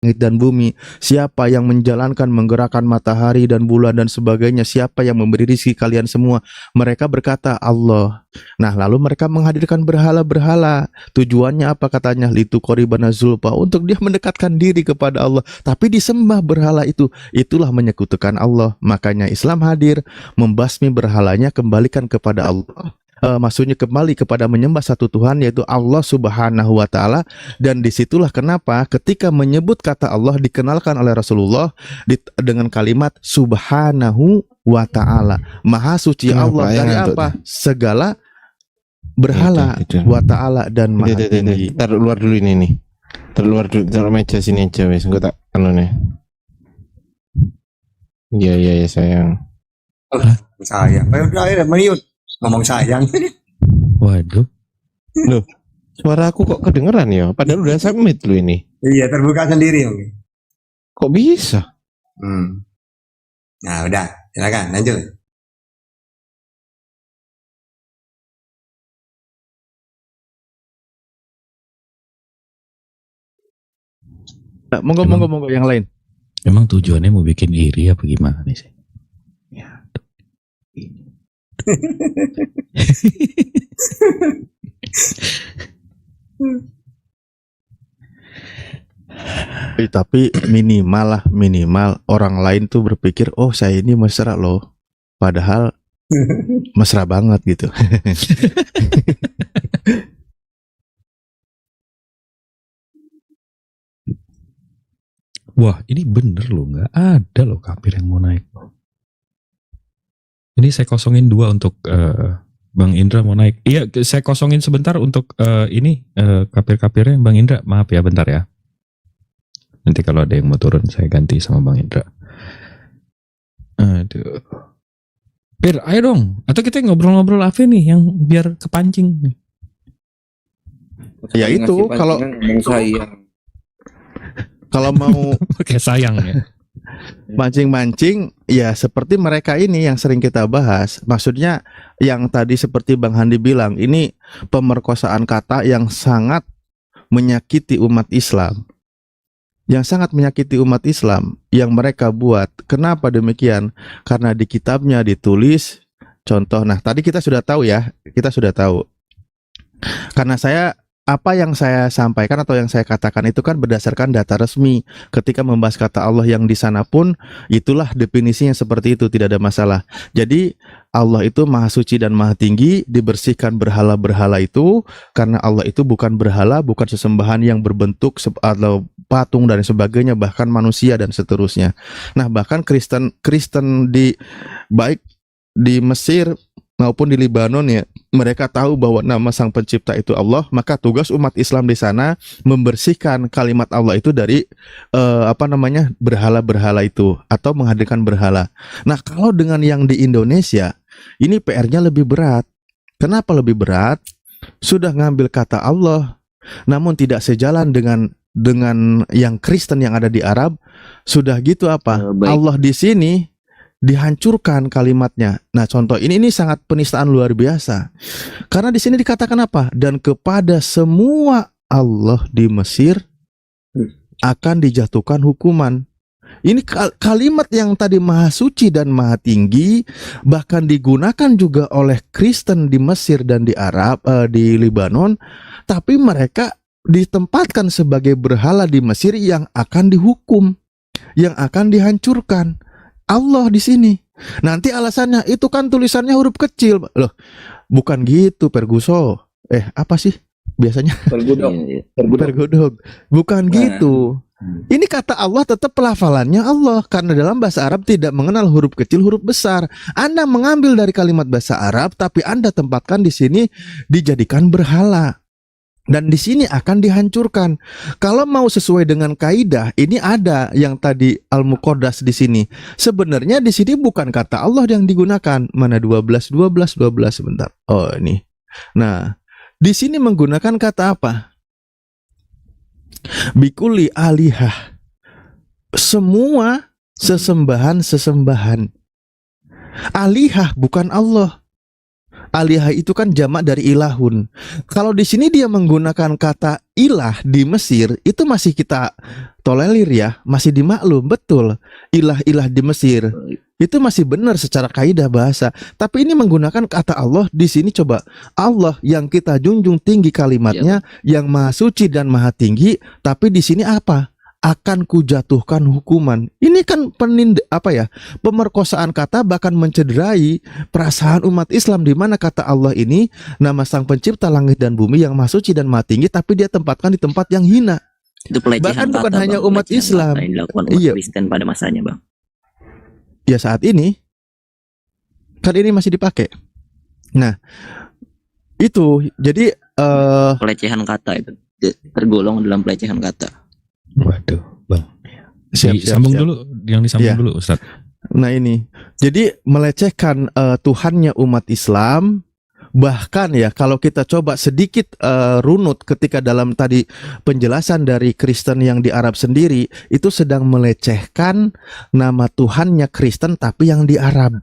langit dan bumi, siapa yang menjalankan, menggerakkan matahari dan bulan dan sebagainya, siapa yang memberi rezeki kalian semua? Mereka berkata, Allah. Nah, lalu mereka menghadirkan berhala-berhala. Tujuannya apa katanya? Litu koribana zulfa, untuk dia mendekatkan diri kepada Allah. Tapi disembah berhala itu, itulah menyekutukan Allah. Makanya Islam hadir, membasmi berhalanya, kembalikan kepada Allah. Maksudnya kembali kepada menyembah satu Tuhan, yaitu Allah Subhanahu wa Ta'ala. Dan disitulah kenapa ketika menyebut kata Allah dikenalkan oleh Rasulullah dengan kalimat Subhanahu wa Ta'ala, Maha suci Allah dari apa? Segala berhala wa Ta'ala dan Maha tinggi. Taruh luar dulu ini nih. Taruh luar dulu, taruh meja sini aja wes. Engko tak nih. Iya sayang. Sayang. Udah meniut. Ngomong sayang. Waduh. Loh, suara aku kok kedengeran ya? Padahal udah submit lu ini. Iya, terbuka sendiri. Kok bisa? Nah, udah. Silakan, lanjut. Monggo yang lain. Emang tujuannya mau bikin iri apa gimana nih sih? Ya. Tapi minimal orang lain tuh berpikir, oh saya ini mesra loh, padahal mesra banget gitu. Wah, ini bener loh, nggak ada loh kafir yang mau naik. Ini saya kosongin 2 untuk Bang Indra mau naik. Iya, saya kosongin sebentar untuk kafir-kafirnya Bang Indra. Maaf ya, bentar ya. Nanti kalau ada yang mau turun, saya ganti sama Bang Indra. Aduh. Pir, ayo dong. Atau kita ngobrol-ngobrol apa nih yang biar kepancing. Ya itu, kalau mau kayak sayang ya. mancing-mancing, ya seperti mereka ini yang sering kita bahas. Maksudnya yang tadi seperti Bang Handi bilang, ini pemerkosaan kata yang sangat menyakiti umat Islam. Yang sangat menyakiti umat Islam yang mereka buat. Kenapa demikian? Karena di kitabnya ditulis contoh. Nah, tadi kita sudah tahu ya, Karena apa yang saya sampaikan atau yang saya katakan itu kan berdasarkan data resmi. Ketika membahas kata Allah yang di sana pun itulah definisinya seperti itu, tidak ada masalah. Jadi Allah itu maha suci dan maha tinggi, dibersihkan berhala-berhala itu karena Allah itu bukan berhala, bukan sesembahan yang berbentuk atau patung dan sebagainya, bahkan manusia dan seterusnya. Nah, bahkan Kristen baik di Mesir maupun di Libanon ya, mereka tahu bahwa nama sang pencipta itu Allah, maka tugas umat Islam di sana membersihkan kalimat Allah itu dari berhala-berhala itu atau menghadirkan berhala. Nah, kalau dengan yang di Indonesia, ini PR-nya lebih berat. Kenapa lebih berat? Sudah ngambil kata Allah, namun tidak sejalan dengan yang Kristen yang ada di Arab. Sudah gitu Allah di sini dihancurkan kalimatnya. Nah, contoh ini sangat penistaan luar biasa. Karena di sini dikatakan apa? Dan kepada semua Allah di Mesir akan dijatuhkan hukuman. Ini kalimat yang tadi maha suci dan maha tinggi, bahkan digunakan juga oleh Kristen di Mesir dan di Arab, di Libanon, tapi mereka ditempatkan sebagai berhala di Mesir yang akan dihukum, yang akan dihancurkan. Allah di sini. Nanti alasannya itu kan tulisannya huruf kecil. Loh, bukan gitu, Perguso. Apa sih biasanya? Pergudok. Bukan gitu. Ini kata Allah tetap pelafalannya Allah, karena dalam bahasa Arab tidak mengenal huruf kecil, huruf besar. Anda mengambil dari kalimat bahasa Arab, tapi Anda tempatkan di sini dijadikan berhala. Dan di sini akan dihancurkan. Kalau mau sesuai dengan kaidah, ini ada yang tadi Al-Muqaddas di sini. Sebenarnya di sini bukan kata Allah yang digunakan. Mana 12 sebentar. Oh, ini. Nah, di sini menggunakan kata apa? Bikuli alihah. Semua sesembahan. Alihah bukan Allah. Alihah itu kan jamak dari ilahun. Kalau di sini dia menggunakan kata ilah di Mesir, itu masih kita tolerir ya, masih dimaklum, betul. Ilah-ilah di Mesir itu masih benar secara kaidah bahasa. Tapi ini menggunakan kata Allah di sini, coba Allah yang kita junjung tinggi kalimatnya, yang maha suci dan maha tinggi, tapi di sini apa? Akan kujatuhkan hukuman. Ini kan pemerkosaan kata, bahkan mencederai perasaan umat Islam, di mana kata Allah ini nama Sang Pencipta langit dan bumi yang maha suci dan maha tinggi, tapi dia tempatkan di tempat yang hina. Itu pelecehan Bahkan bukan kata, hanya Bang, umat pelecehan Islam. kata yang dilakukan umat Iya. Kristen pada masanya, Bang. Ya saat ini kan ini masih dipakai. Nah, itu jadi Pelecehan kata itu tergolong dalam pelecehan kata. Waduh, Bang. Siap. Sambung dulu, yang disambung Iya. dulu, Ustaz. Nah ini, jadi melecehkan Tuhannya umat Islam. Bahkan ya, kalau kita coba sedikit runut ketika dalam tadi penjelasan dari Kristen yang di Arab sendiri, itu sedang melecehkan nama Tuhannya Kristen tapi yang di Arab.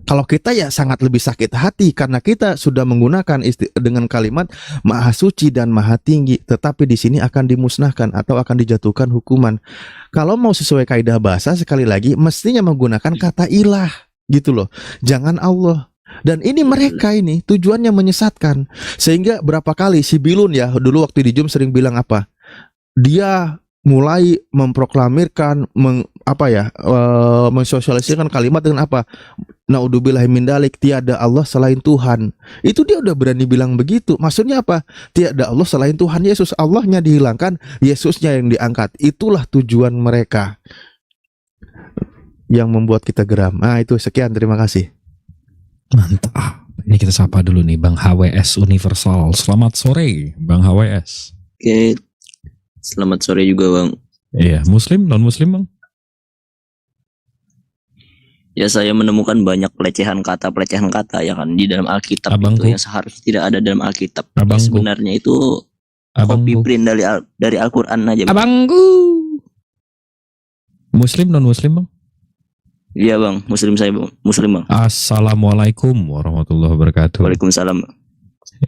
Kalau kita ya sangat lebih sakit hati karena kita sudah menggunakan dengan kalimat maha suci dan maha tinggi, tetapi di sini akan dimusnahkan atau akan dijatuhkan hukuman. Kalau mau sesuai kaidah bahasa, sekali lagi mestinya menggunakan kata ilah gitu loh. Jangan Allah. Dan ini mereka ini tujuannya menyesatkan. Sehingga berapa kali si Bilun ya dulu waktu di Jum sering bilang apa? Dia mulai memproklamirkan mensosialisasikan kalimat dengan apa? Naudzubillahi min dzalik, tiada Allah selain Tuhan. Itu dia udah berani bilang begitu. Maksudnya apa? Tiada Allah selain Tuhan Yesus. Allahnya dihilangkan, Yesusnya yang diangkat. Itulah tujuan mereka yang membuat kita geram. Nah itu sekian, terima kasih. Mantap. Ini kita sapa dulu nih Bang HWS Universal. Selamat sore Bang HWS. Oke. Selamat sore juga, Bang. Iya, muslim, non muslim, Bang? Ya, saya menemukan banyak pelecehan kata ya kan di dalam Alkitab Abangku. itu yang seharusnya tidak ada dalam Alkitab. Abangku. Sebenarnya itu copy Abangku. print dari Al-Qur'an aja, Bang. Abangku. Muslim, non muslim, Bang? Iya, Bang. Muslim saya, Bang. Muslim, Bang. Assalamualaikum warahmatullahi wabarakatuh. Waalaikumsalam.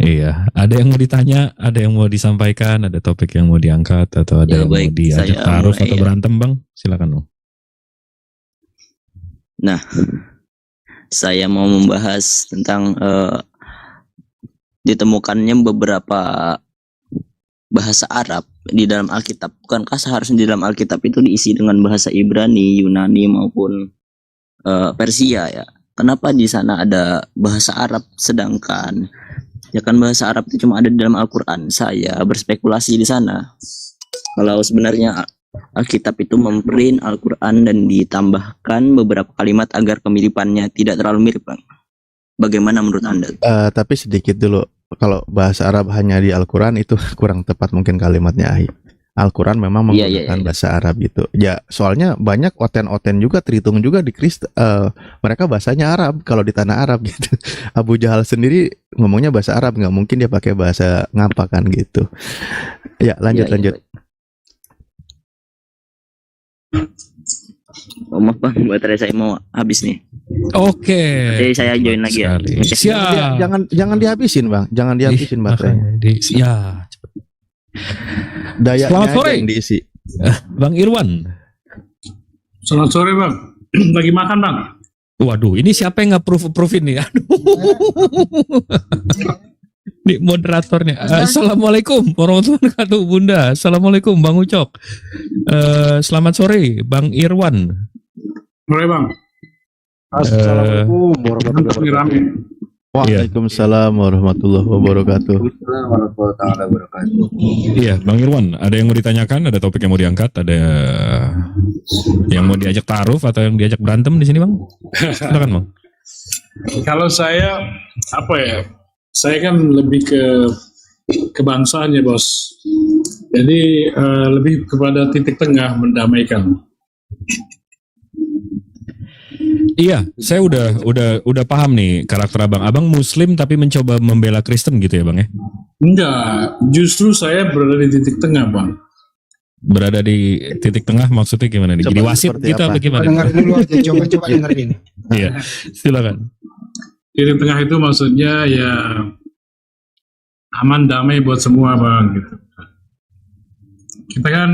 Iya, ada yang mau ditanya, ada yang mau disampaikan, ada topik yang mau diangkat, atau ada Ya, yang mau baik. diajak Saya taruh mulai, atau ya. berantem, Bang? Silakan, Bang. Nah, saya mau membahas tentang ditemukannya beberapa bahasa Arab di dalam Alkitab. Bukankah seharusnya di dalam Alkitab itu diisi dengan bahasa Ibrani, Yunani maupun Persia ya? Kenapa di sana ada bahasa Arab sedangkan ya kan bahasa Arab itu cuma ada di dalam Al-Qur'an? Saya berspekulasi di sana. Kalau sebenarnya Alkitab itu memprint Al-Qur'an dan ditambahkan beberapa kalimat agar kemiripannya tidak terlalu mirip, Bang. Bagaimana menurut Anda? Tapi sedikit dulu, kalau bahasa Arab hanya di Al-Quran itu kurang tepat mungkin kalimatnya. Al-Quran memang Iya, menggunakan iya. bahasa Arab gitu. Ya soalnya banyak oten-oten juga, terhitung juga di Kristen, mereka bahasanya Arab kalau di tanah Arab gitu. Abu Jahal sendiri ngomongnya bahasa Arab, nggak mungkin dia pakai bahasa ngapak kan gitu. Ya lanjut. Iya, iya, baik. Oh, maaf, Bang, baterai saya mau habis nih. Oke. Jadi saya join lagi ya. Sekali. Ngecek. Siap. Jangan dihabisin bang, jangan dihabisin baterainya. Ya, Dayanya Selamat aja sore. yang diisi. Bang Irwan. Selamat sore, Bang. Lagi makan, Bang. Waduh, ini siapa yang nge-proof ini? Aduh. Nih moderatornya. Assalamualaikum warahmatullahi wabarakatuh, Bunda. Assalamualaikum, Bang Ucok. Selamat sore, Bang Irwan. Sore, Bang. Assalamualaikum warahmatullahi Mantap nih wabarakatuh. rame. Waalaikumsalam warahmatullahi wabarakatuh. Warahmatullahi wabarakatuh. Iya, Bang Irwan. Ada yang mau ditanyakan? Ada topik yang mau diangkat? Ada yang mau diajak taruh atau yang diajak berantem di sini, Bang? Silakan, Bang. Kalau saya, apa ya, saya kan lebih ke kebangsaan ya, Bos. Jadi lebih kepada titik tengah mendamaikan. Iya, saya udah paham nih karakter Abang. Abang Muslim tapi mencoba membela Kristen gitu ya, Bang ya? Enggak, justru saya berada di titik tengah, Bang. Berada di titik tengah maksudnya gimana nih? Coba Jadi wasit seperti gitu apa? apa gimana? Dengar dulu aja, coba dengerin. Iya, silakan. titik tengah itu maksudnya ya aman damai buat semua bang gitu. Kita kan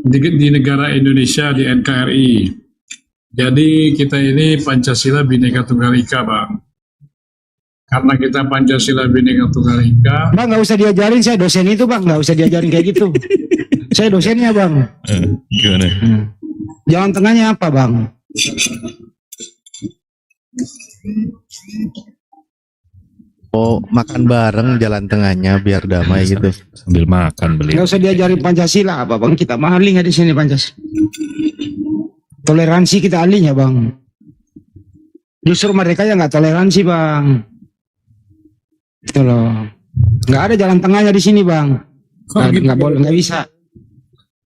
di negara Indonesia di NKRI, jadi kita ini Pancasila Bhinneka Tunggal Ika bang. Karena kita Pancasila Bhinneka Tunggal Ika, Bang, nggak usah diajarin, saya dosen itu bang, nggak usah diajarin kayak gitu. Saya dosennya bang. Gimana? Jalan tengahnya apa bang? Oh, makan bareng jalan tengahnya biar damai gitu. Sambil makan beli. Nggak usah diajarin Pancasila apa bang? Kita mah ahli nggak di sini Pancasila. Toleransi kita ahlinya bang. Justru mereka yang nggak toleransi bang. Itu loh. Nggak ada jalan tengahnya di sini bang. Nggak boleh, nggak bisa.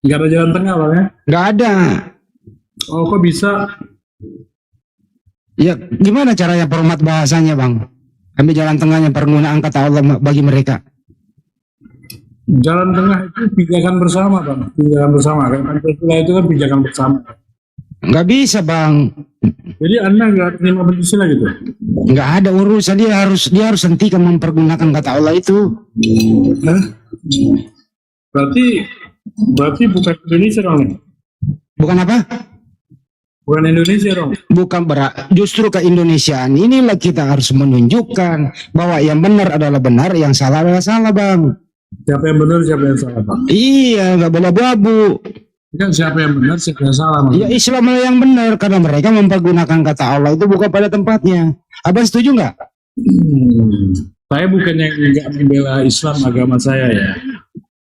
nggak ada jalan tengah bang ya? Nggak ada. Oh kok bisa? Ya gimana caranya format bahasanya bang? Ambil jalan tengahnya penggunaan kata Allah bagi mereka. Jalan tengah itu pijakan bersama bang, pijakan bersama. Kan Pancasila itu kan pijakan bersama. Nggak bisa bang. Jadi anda nggak terima Pancasila gitu? Nggak ada urusan, dia harus hentikan mempergunakan kata Allah itu. Hah? Berarti bukan Indonesia dong? Bukan apa? Bukan Indonesia dong? Bukan justru keindonesiaan inilah kita harus menunjukkan bahwa yang benar adalah benar, yang salah adalah salah bang. Siapa yang benar, siapa yang salah bang? Iya, nggak boleh abu-abu. Kan siapa yang benar, siapa yang salah bang? Ya Islam lah yang benar karena mereka mempergunakan kata Allah itu bukan pada tempatnya. Abang setuju nggak? Saya bukannya nggak membela Islam agama saya ya.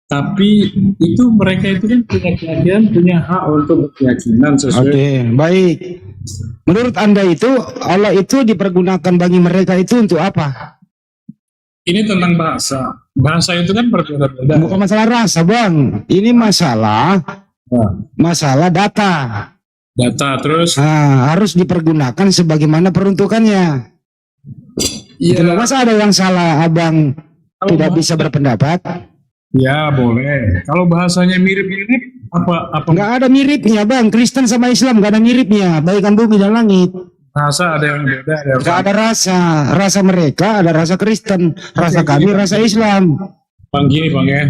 Tapi itu mereka itu kan punya keyakinan, punya hak untuk berkeyakinan sesuai. Oke, baik. Menurut Anda itu Allah itu dipergunakan bagi mereka itu untuk apa? Ini tentang bahasa. Bahasa itu kan berbeda-beda. Bukan masalah rasa, Bang. Ini masalah data. Data terus. Nah, harus dipergunakan sebagaimana peruntukannya. Itu loh, masa ada yang salah, Abang Kalau tidak bahasa- bisa berpendapat? Ya boleh. Kalau bahasanya mirip-mirip, apa Nggak ada miripnya, Bang. Kristen sama Islam nggak ada miripnya. Bagaikan bumi dan langit. bahasa ada yang beda, ada yang Nggak ada rasa. Rasa mereka ada rasa Kristen. Rasa kami rasa Islam. Bang gini bang ya.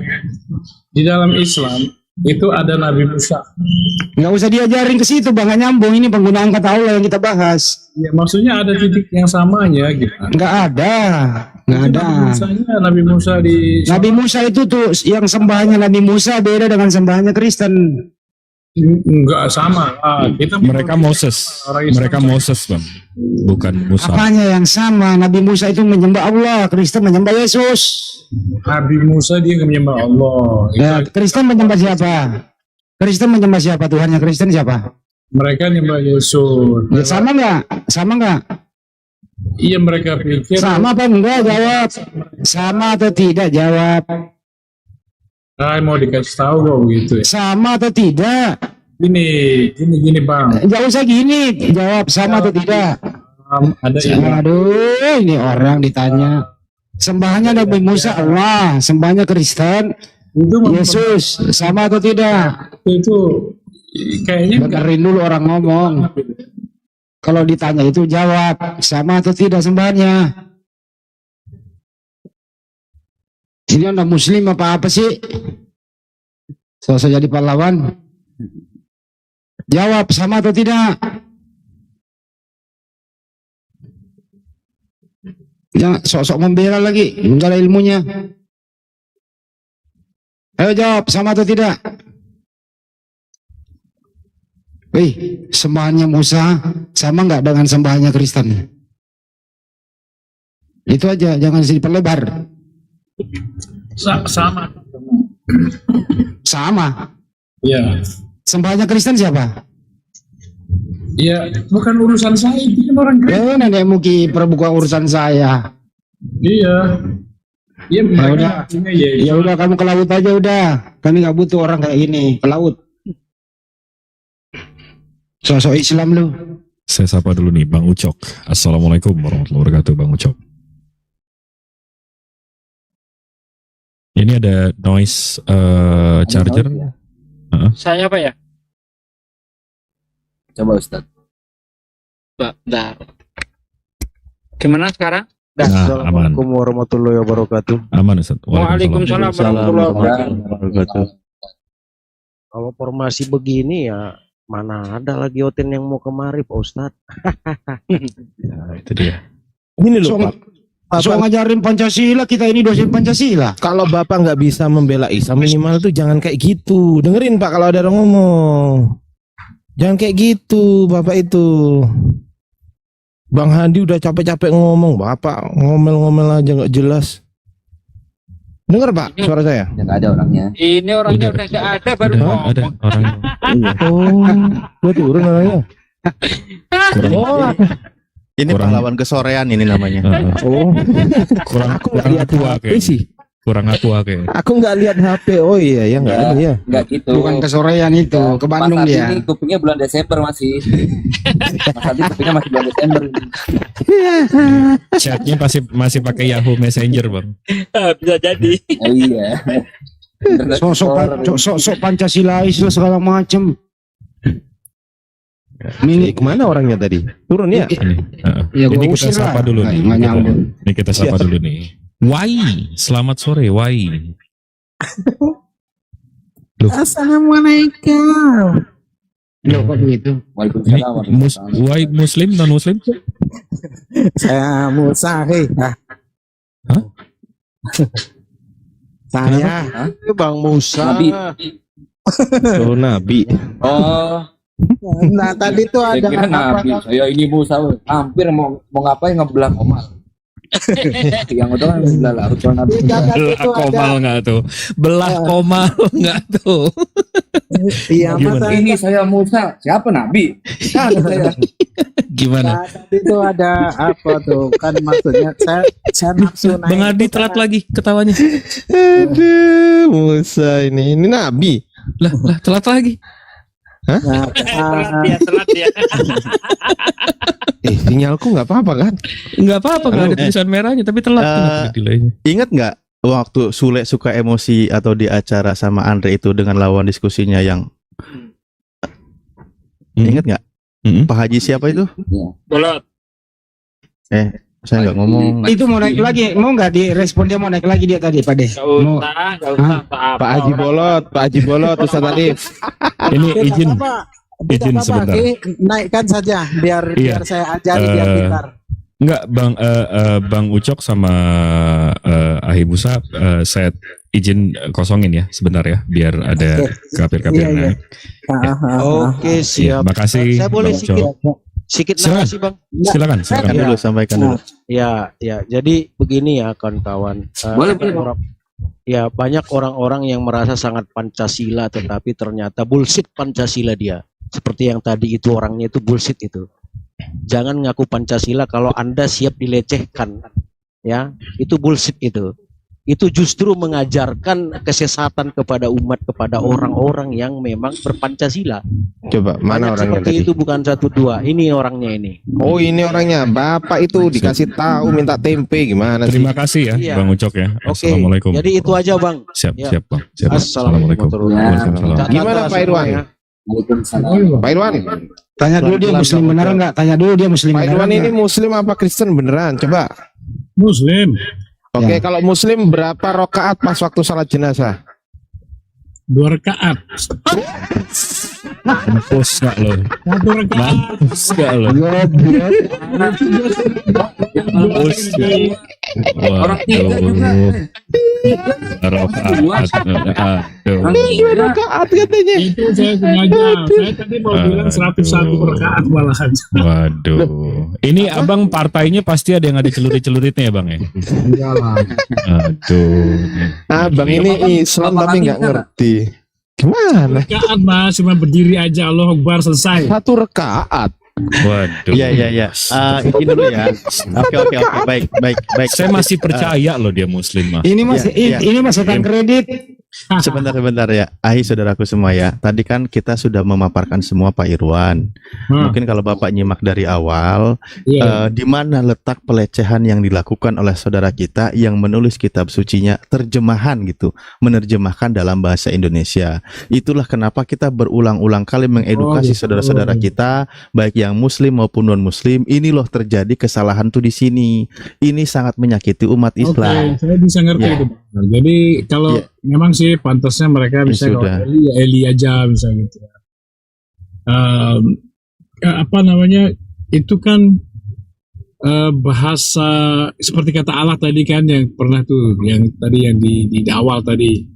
Di dalam Islam itu ada Nabi Musa. Nggak usah diajarin ke situ, Bang. Nggak nyambung. Ini penggunaan kata Allah yang kita bahas. Ya maksudnya ada titik yang samanya gitu. Nggak ada. Nggak ada. Nabi Musa di Nabi Musa itu tuh yang sembahnya Nabi Musa beda dengan sembahnya Kristen. enggak sama. Kita Mereka Moses. orang Islam. Mereka Moses, Bang. Bukan Musa. Apanya yang sama? Nabi Musa itu menyembah Allah, Kristen menyembah Yesus. Nabi Musa dia nggak menyembah Allah. Ya, Kristen menyembah siapa? Kristen menyembah siapa? Tuhannya Kristen siapa? Mereka menyembah Yesus. Ya, sama nggak? Sama nggak? Iya mereka pikir. Sama apa enggak? Jawab. Sama atau tidak? Jawab. Mau dikasih tahu kok begitu ya. Sama atau tidak? Gini bang. Nggak usah gini. Jawab sama atau tidak? Ada yang Aduh, ini orang ditanya. Sembahnya Nabi Musa Allah, sembahnya Kristen itu Yesus, sama atau tidak? itu kayaknya enggak. Dengerin dulu orang ngomong. Kalau ditanya itu jawab, sama atau tidak sembahnya? Ini Anda muslim apa sih? Sosok jadi pahlawan. Jawab sama atau tidak? Ya, sosok membela lagi, enggak ada ilmunya. Ayo jawab sama atau tidak? Wih, sembahannya Musa sama nggak dengan sembahannya Kristen? Itu aja, jangan diperlebar. Sama. Sama. Iya. Sembahannya Kristen siapa? Iya, bukan urusan saya, itu kan orang Kristen. Nenek Muki bukan urusan saya. Iya. Iya, udah. mereka artinya ya. Ya udah, kamu ke laut aja udah. Kami nggak butuh orang kayak gini. Ke laut. Sosok Islam lu. Saya sapa dulu nih, Bang Ucok. Assalamualaikum warahmatullahi wabarakatuh, Bang Ucok. Ini ada noise charger. Saya apa ya? Coba Ustadz. Bentar. Gimana sekarang? Nah, aman. Assalamualaikum warahmatullahi wabarakatuh. Aman Ustaz. Waalaikumsalam warahmatullahi wabarakatuh. Kalau formasi begini ya mana ada lagi Oten yang mau kemari Pak Ustadz. Nah, itu dia. Ini loh So, Pak. so ngajarin Pancasila, kita ini dosen Pancasila. Kalau Bapak nggak bisa membela Islam, minimal tuh jangan kayak gitu. Dengerin Pak kalau ada orang ngomong. Jangan kayak gitu Bapak itu. Bang Hadi udah capek-capek ngomong, Bapak ngomel-ngomel aja nggak jelas. Dengar Pak suara saya? Yang ada orangnya. Ini orangnya udah nggak ada baru Udah ngomong. ada orangnya. Oh, gua turun orangnya. Kurang, Ini Kurang- pahlawan kesorean ini namanya. Oh, kurang aku nggak lihat aqua HP kayaknya. sih. Kurang aqua kayaknya. Aku nggak lihat HP. Oh iya ya nggak ada ya. Enggak gitu. Bukan ke sorean itu, ke Bandung Mas Adi dia. ini kupingnya bulan Desember masih. Mas Adi kupingnya masih bulan Desember. Chatnya masih pakai Yahoo Messenger bang. Bisa jadi. Oh, iya. Sosok Pancasilais lah segala macem. Ini kemana orangnya tadi? Turun ya? Ini, Ya ini gua kita usir sapa lah. dulu nih. Nggak nyambung. Ini kita sapa dulu nih. Wai, selamat sore Wai. Assalamualaikum. Loh kok begitu? Ini Waalaikumsalam. Wai Muslim non Muslim? Saya Musa, hei. Hah? Saya Bang Musa. Nabi. Oh Nabi. Oh, Nah tadi tuh saya ada kira Nabi. Saya ini Musa, woy. Hampir mau ngapain ngebelah Omal. Yang udah kan sebelah larut kalau Nabi. Belah komal nggak tuh? Belah komal nggak tuh? Iya, Gimana? Ini saya Musa. Siapa Nabi? Kan saya. Gimana? tadi tuh ada apa tuh? Kan maksudnya saya nafsu naik. Bang Adi telat lagi ketawanya. Aduh, Musa ini Nabi. Lah telat lagi. Nah, Telat ya. Sinyalku nggak apa-apa kan? Nggak apa-apa nggak ada tulisan merahnya tapi telat. Kenapa delaynya? Ingat nggak waktu Sule suka emosi atau di acara sama Andre itu dengan lawan diskusinya yang ingat nggak? Pak Haji siapa itu? Bolot. Saya nggak ngomong. Itu mau naik lagi, mau nggak direspon dia mau naik lagi dia tadi Pak De? Gak usah. Pak Haji Bolot, Ustaz Alif. Ini izin Tidak apa-apa, sebentar. naikkan saja biar Iya. biar saya ajari biar pintar. Enggak Bang Ucok sama Ahibusa saya izin kosongin ya sebentar ya biar ada kapir-kapir Iya, iya. naik. Oke, Iya, siap. makasih Saya boleh Bang Ucok. sedikit Silakan. narasi, Bang. Silakan. Sampaikan Iya. dulu, sampaikan dulu. Ya, jadi begini ya kawan-kawan. Boleh, Ada boleh, Bang. orang- Ya, banyak orang-orang yang merasa sangat Pancasila tetapi ternyata bullshit Pancasila dia. Seperti yang tadi itu orangnya itu bullshit itu. Jangan ngaku Pancasila kalau Anda siap dilecehkan. Ya, itu bullshit itu. Itu justru mengajarkan kesesatan kepada umat, kepada orang-orang yang memang berpancasila. Coba mana Banyak orangnya seperti tadi? itu, bukan satu dua. Ini orangnya ini. Oh ini orangnya. Bapak itu dikasih tahu minta tempe gimana sih? Terima kasih ya Iya. Bang Ucok ya. Oke. Assalamualaikum. Jadi itu aja, Bang. Siap Ya. Bang. Siap. Assalamualaikum Waalaikumsalam. Catat Gimana Pak Irwan? semuanya. Waalaikumsalam. Pak Irwan, Tanya dulu dia Pelan-pelan, muslim Bang, beneran Ucok. nggak? Tanya dulu dia muslim Pak beneran Irwan ini nggak? Muslim apa Kristen beneran? Coba. Muslim. Oke, kalau Muslim berapa rakaat pas waktu salat jenazah? 2 rakaat. Mampus nggak lo? 1 rakaat. Mampus nggak lo? Mampus nggak? Orang tiga juga. Rakaat. Aduh. Rakaat katanya. Itu saya sengaja. Saya tadi mau bilang 101 rakaat malahan. Waduh. Ini abang partainya pasti ada yang ada celurit-celuritnya ya bang ya? Enggak lah. Aduh. Abang ini Islam Bapak tapi nggak Hafiz ngerti. Gimana? Rakaat mas, cuma berdiri aja Allah Akbar selesai. 1 rakaat. Waduh. Iya. Ini dulu ya. Oke. Baik. Saya masih percaya loh dia muslim mah. Ini masih Iya, iya. ini masukkan kredit. Sebentar ya, saudaraku semua ya. Tadi kan kita sudah memaparkan semua Pak Irwan. Mungkin kalau Bapak nyimak dari awal, Iya. di mana letak pelecehan yang dilakukan oleh saudara kita yang menulis kitab sucinya, terjemahan gitu, menerjemahkan dalam bahasa Indonesia. Itulah kenapa kita berulang-ulang kali mengedukasi gitu. saudara-saudara kita, baik yang Muslim maupun non-Muslim. Ini loh terjadi kesalahan tuh di sini. Ini sangat menyakiti umat Islam. Oke, saya bisa ngerti Ya. itu. Bang. Jadi kalau Ya. memang sih pantasnya mereka bisa kalau sudah. Eli aja bisa gitu. Apa namanya? Itu kan bahasa seperti kata Allah tadi kan yang pernah tuh yang tadi yang di awal tadi.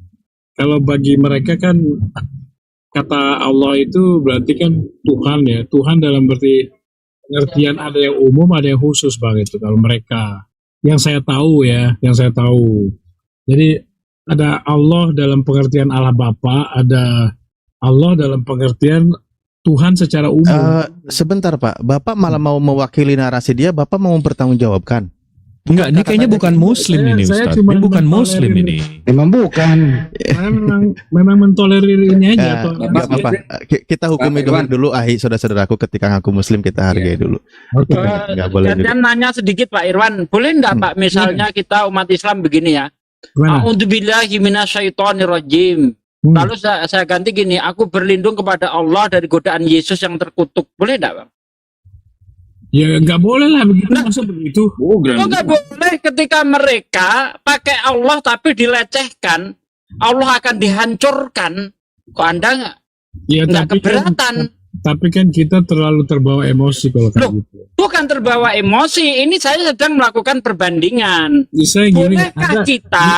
Kalau bagi mereka kan kata Allah itu berarti kan Tuhan ya. Tuhan dalam berarti pengertian ada yang umum ada yang khusus Bang itu kalau mereka. Yang saya tahu ya, yang saya tahu. Jadi ada Allah dalam pengertian Allah Bapa, ada Allah dalam pengertian Tuhan secara umum. Sebentar Pak, Bapak malah mau mewakili narasi dia, Bapak mau mempertanggungjawabkan. Enggak, ini kayaknya bukan muslim ini Saya Ustaz. cuma Ini bukan muslim mentolerir- ini. Memang bukan. Saya memang mentolerir ini aja. Pak. Enggak apa-apa. Kita hukumi dulu saudara-saudaraku ketika ngaku Muslim kita hargai dulu. Oke. Nggak boleh juga. Dan nanya sedikit Pak Irwan, boleh nggak Pak misalnya kita umat Islam begini ya? Gimana? A'udzubillahi minasyaitonirrajim. Lalu saya ganti gini, aku berlindung kepada Allah dari godaan Yesus yang terkutuk. Boleh enggak, Bang? Ya nggak boleh lah begitu, masa begitu? Oh, nggak boleh ketika mereka pakai Allah tapi dilecehkan, Allah akan dihancurkan. Kok Anda Ya, nggak tapi kan- keberatan? Tapi kan kita terlalu terbawa emosi kalau kayak Loh, gitu. bukan terbawa emosi. Ini saya sedang melakukan perbandingan. Saya gini, Bolehkah ada- kita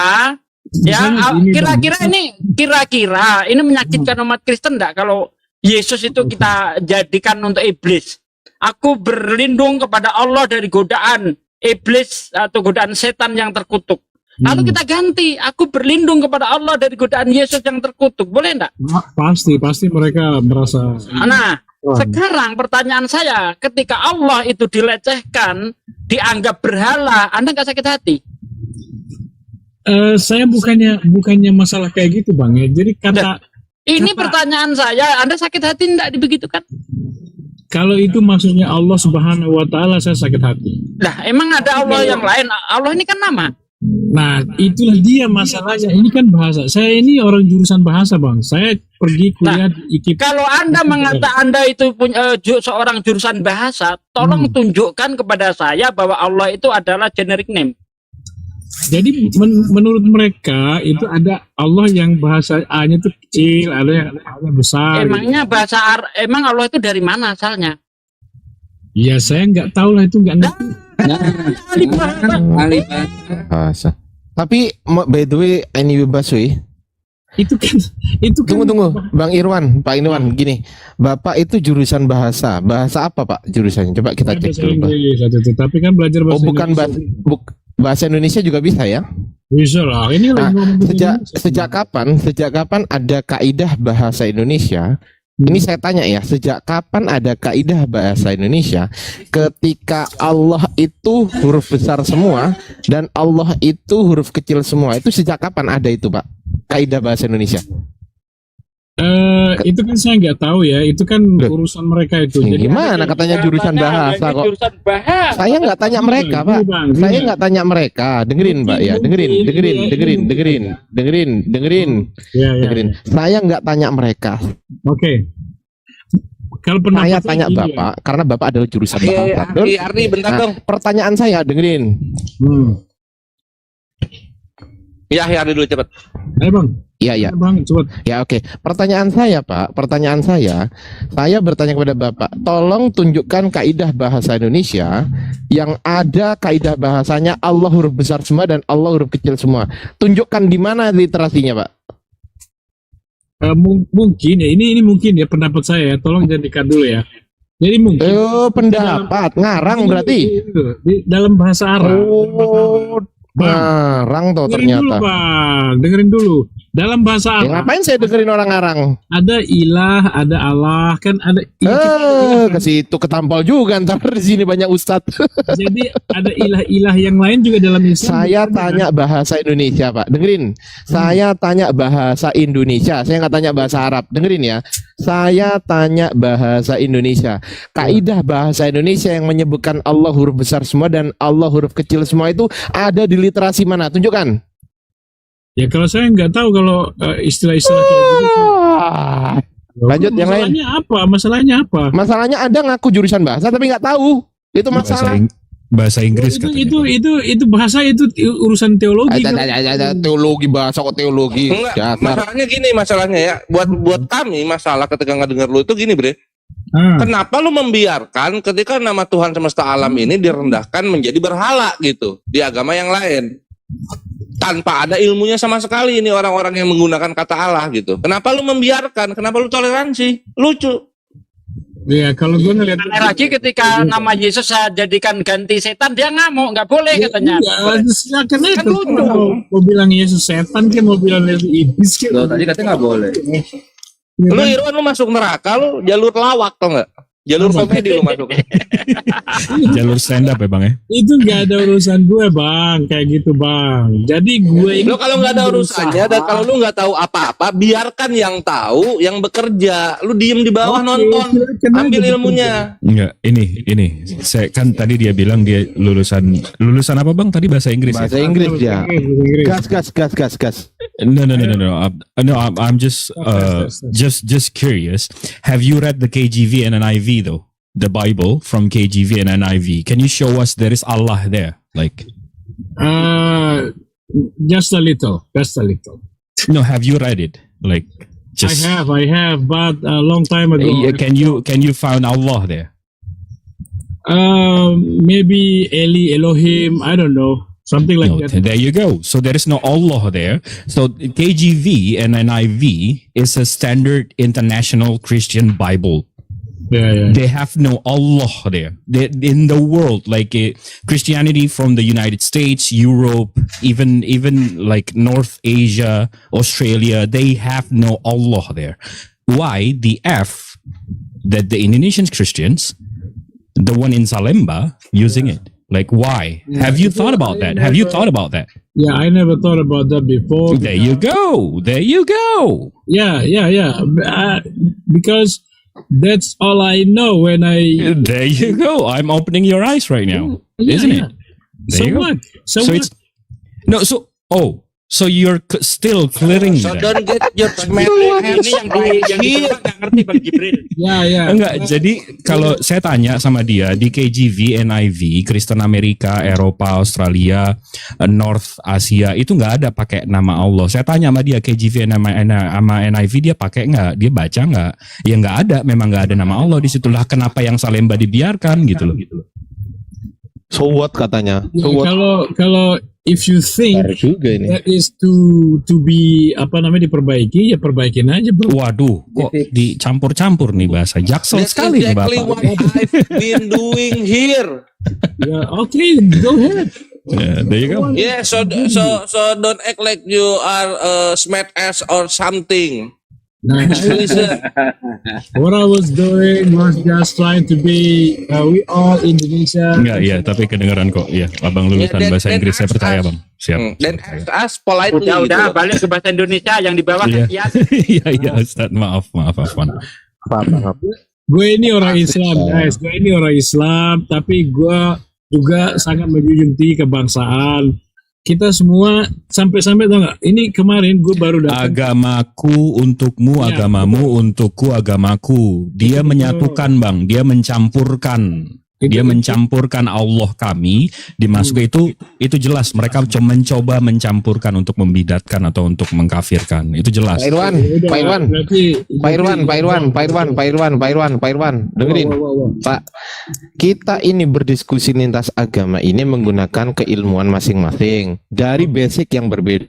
ya misalnya gini, kira-kira ini menyakitkan umat Kristen enggak kalau Yesus itu kita jadikan untuk iblis? Aku berlindung kepada Allah dari godaan iblis atau godaan setan yang terkutuk. Lalu kita ganti, aku berlindung kepada Allah dari godaan Yesus yang terkutuk. Boleh enggak? Pasti mereka merasa. Nah, sekarang pertanyaan saya, ketika Allah itu dilecehkan, dianggap berhala, Anda nggak sakit hati? Saya bukannya masalah kayak gitu Bang ya. Jadi Ini pertanyaan saya, Anda sakit hati enggak dibegitukan? kalau itu maksudnya Allah Subhanahu wa taala, saya sakit hati. Lah, emang ada Allah yang lain? Allah ini kan nama. Nah, itulah dia masalahnya. Ini kan bahasa. Saya ini orang jurusan bahasa, Bang. Saya pergi kuliah di IKIP. Kalau Anda mengatakan Anda itu punya seorang jurusan bahasa, tolong tunjukkan kepada saya bahwa Allah itu adalah generic name. Jadi menurut mereka itu ada Allah yang bahasa A-nya itu kecil, ada yang A-nya besar. Emangnya emang Allah itu dari mana asalnya? Ya saya nggak tahu lah, itu nggak ngerti. Bahasa. Tapi by the way, ini Basui. Itu kan Tunggu, Bang Irwan, Pak Irwan, gini. Bapak itu jurusan bahasa. Bahasa apa, Pak, jurusannya? Coba kita cek bahasa dulu, Pak. Inggris waktu itu. Tapi kan belajar Oh, bahasa bukan Indonesia. bahasa Indonesia juga bisa ya? Bisa lah. Ini lagi ngomong bahasa Sejak kapan ada kaidah bahasa Indonesia? Ini saya tanya ya, sejak kapan ada kaidah bahasa Indonesia ketika Allah itu huruf besar semua dan Allah itu huruf kecil semua? Itu sejak kapan ada itu, Pak? Kaidah bahasa Indonesia? Itu kan saya nggak tahu ya. Itu kan urusan mereka itu. Jadi Gimana katanya jurusan bahasa kok? Jurusan bahasa. Saya nggak tanya mereka, Pak. Saya nggak tanya mereka. Dengerin, Pak ya. Dengerin. Ya. Saya nggak tanya mereka. Oke. Kalau pendapat Saya tanya iya. Bapak karena Bapak adalah jurusan bahasa. Betul? Ardi, bentar Nah, dong. pertanyaan saya, dengerin. Ya, Ardi dulu cepat. Ayo Bang. Iya. Bang, cepat. Ya, oke. Pertanyaan saya, Pak. Saya bertanya kepada Bapak, tolong tunjukkan kaidah bahasa Indonesia yang ada kaidah bahasanya Allah huruf besar semua dan Allah huruf kecil semua. Tunjukkan di mana literasinya, Pak. Mungkin ya, ini mungkin ya pendapat saya ya. Tolong jangan dikat dulu ya. Jadi mungkin. Pendapat ngarang berarti. Di dalam bahasa Arab. Ngarang toh Dengerin dulu, ternyata. Bang. Dengerin dulu. Dalam bahasa Ya, Arab ngapain saya dengerin orang ngarang? ada ilah, ada Allah, kan ada Ke situ ketampol juga ntar di sini banyak ustadz. jadi ada ilah-ilah yang lain juga dalam Islam. Saya tanya bahasa Indonesia, Pak. Dengerin. Saya tanya bahasa Indonesia. Saya nggak tanya bahasa Arab. Dengerin ya. Saya tanya bahasa Indonesia. Kaidah bahasa Indonesia yang menyebutkan Allah huruf besar semua dan Allah huruf kecil semua itu ada di literasi mana? Tunjukkan. Ya kalau saya nggak tahu kalau istilah-istilah kayak gitu. Ah. Lanjut yang lain. Masalahnya apa? Masalahnya apa? Masalahnya ada ngaku jurusan bahasa tapi nggak tahu. Itu masalah. Bahasa Inggris itu, katanya. itu bahasa itu urusan teologi. Ada teologi bahasa kok teologi. Enggak, Dasar. masalahnya ya, buat kami masalah ketika nggak dengar lu itu gini, Bre. Kenapa lu membiarkan ketika nama Tuhan semesta alam ini direndahkan menjadi berhala gitu di agama yang lain? Tanpa ada ilmunya sama sekali ini orang-orang yang menggunakan kata Allah gitu. Kenapa lu membiarkan? Kenapa lu toleransi? Lucu. Ya kalau gue ngeliat Lagi ketika nama Yesus saya jadikan ganti setan, dia ngamuk, nggak boleh katanya. Iya, silakan aja. Kan lucu. Mau bilang Yesus setan ke mau bilang Yesus iblis ke. Loh, tadi katanya nggak boleh. Lu Irwan lu masuk neraka lu jalur lawak tau nggak? Jalur komedi lu masuk. Jalur stand up ya Bang ya. Itu nggak ada urusan gue bang, kayak gitu bang. Jadi gue ini. Lu kalau nggak ada urusannya dan kalau lu nggak tahu apa-apa, biarkan yang tahu, yang bekerja. Lu diem di bawah nonton, ambil ilmunya. Enggak, ini. Saya kan tadi dia bilang dia lulusan apa Bang? Tadi bahasa Inggris Bahasa ya? Inggris ya. Gas. No. No, I'm just curious. Have you read the KJV and NIV though? The Bible from KJV and NIV. Can you show us there is Allah there? Like, Just a little. no, have you read it? Like, just I have, but a long time ago. can you find Allah there? Maybe Elohim, I don't know, something like No, that. there you go. So there is no Allah there. So KJV and NIV is a standard international Christian Bible. Yeah. They have no Allah there. In the world, like Christianity from the United States, Europe, even like North Asia, Australia, they have no Allah there. Why the F that the Indonesian Christians, the one in Salemba, using it? Like why? Have you thought about that? Have you thought about that? Yeah, I never thought about that before. There you go. Yeah. Because that's all I know when I. There you go. I'm opening your eyes right now, isn't it? There So you go. what? So it's no. So you're still clearing So that. don't get your smack Ini yang di nggak ngerti Bang Jibril. Yeah. Enggak, jadi kalau saya tanya sama dia di KJV, NIV, Kristen Amerika, Eropa, Australia, North Asia itu nggak ada pakai nama Allah. Saya tanya sama dia KJV sama NIV dia pakai nggak? Dia baca nggak? Ya nggak ada, memang nggak ada nama Allah di situlah. Kenapa yang Salemba dibiarkan gitu loh? So what katanya? Ya, So what? kalau if you think juga ini. that is to be diperbaiki, ya perbaikin aja bro. Waduh, kok dicampur-campur nih bahasa Jaksel That's sekali nih exactly Bapak. what I've been doing here. Yeah, okay, go ahead. Yeah, there you go. Yeah, so don't act like you are smart ass or something. Nah, Listen, what I was doing was just trying to be we all Indonesia. Enggak, iya, tapi kedengeran kok. Iya, Abang lulusan Yeah, bahasa then Inggris, saya ask percaya, us. Bang. Siap. then ask us politely. Udah gitu. balik ke bahasa Indonesia yang di bawah Iya. sekian. Iya, Ustaz. Maaf, Afwan. Gue ini orang Islam, guys. Gue ini orang Islam, tapi gue juga sangat menjunjung tinggi kebangsaan. Kita semua sampai-sampai tau nggak? Ini kemarin gue baru datang. Agamaku untukmu, Ya, agamamu untukku, agamaku. Dia menyatukan, Bang. Dia mencampurkan. Dia mencampurkan Allah kami dimasuk itu jelas mereka mencoba mencampurkan untuk membidatkan atau untuk mengkafirkan. Itu jelas. Pak Irwan, dengerin. Pak, kita ini berdiskusi lintas agama ini menggunakan keilmuan masing-masing dari basic yang berbeda.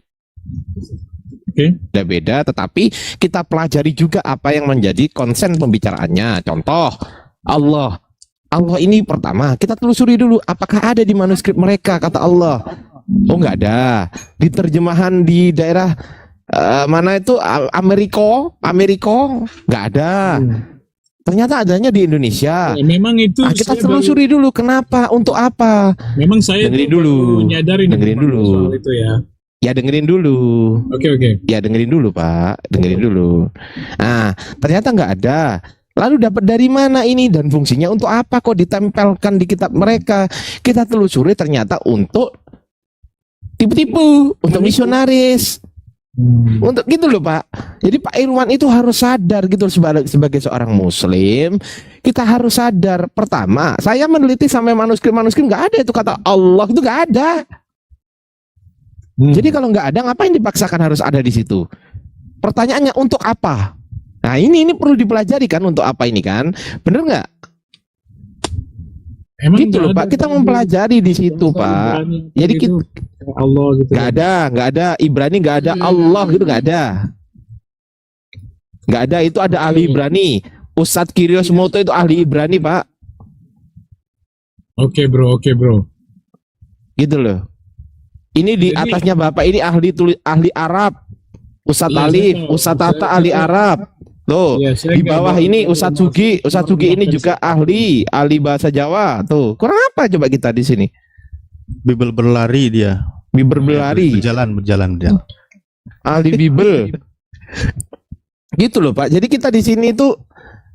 Beda, tetapi kita pelajari juga apa yang menjadi konsen pembicaraannya. Contoh, Allah ini pertama kita telusuri dulu apakah ada di manuskrip mereka kata Allah. Oh nggak ada. Di terjemahan di daerah mana itu Amerika nggak ada. Ternyata adanya di Indonesia. Ya, memang itu Nah, kita saya telusuri dulu kenapa, untuk apa. memang saya Dengerin tuh dulu. baru nyadarin Dengerin itu, Pak, dulu. soal itu ya. Ya dengerin dulu. Oke. Ya dengerin dulu Pak, dengerin dulu. Nah, ternyata nggak ada. Lalu dapat dari mana ini dan fungsinya untuk apa kok ditempelkan di kitab mereka? Kita telusuri ternyata untuk tipu-tipu, untuk misionaris. Untuk gitu loh Pak. Jadi Pak Irwan itu harus sadar gitu sebagai seorang muslim. Kita harus sadar. Pertama, saya meneliti sampai manuskrip nggak ada itu kata Allah, itu nggak ada. Jadi kalau nggak ada, ngapain dipaksakan harus ada di situ? Pertanyaannya untuk apa? Nah ini perlu dipelajari kan, untuk apa ini kan? Bener nggak? Emang Gitu loh Pak, kita mempelajari di situ Pak. Jadi kita Allah gitu. nggak ada Ibrani, nggak ada Allah gitu, nggak ada. Itu ada ahli Ibrani. Ustadz Kiryos Moto itu ahli Ibrani Pak. Oke bro. Gitu loh. Ini di atasnya Bapak ini ahli Arab. Ustadz Iya, Alif, saya tahu. Ustadz Tata ahli Arab. Tuh, Iya, saya di nggak bawah bawa- ini Ustadz Sugi ini juga ahli bahasa Jawa. Tuh, kurang apa coba kita di sini? Bible berlari dia. Berlari, Berjalan. ahli Bible. Gitu loh Pak. Jadi kita di sini itu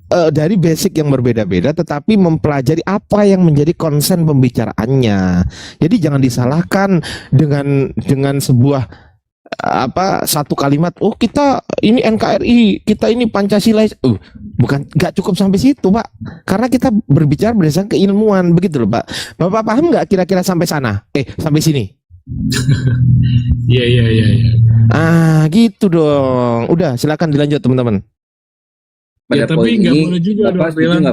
dari basic yang berbeda-beda, tetapi mempelajari apa yang menjadi konsen pembicaraannya. Jadi jangan disalahkan dengan sebuah satu kalimat. Oh kita ini NKRI, kita ini Pancasila. Bukan, nggak cukup sampai situ Pak. Karena kita berbicara berdasarkan keilmuan, begitu loh Pak. Bapak paham nggak kira-kira sampai sana? Sampai sini. Iya. Gitu dong. Udah, silakan dilanjut teman-teman. Ya tapi nggak boleh juga dong bilang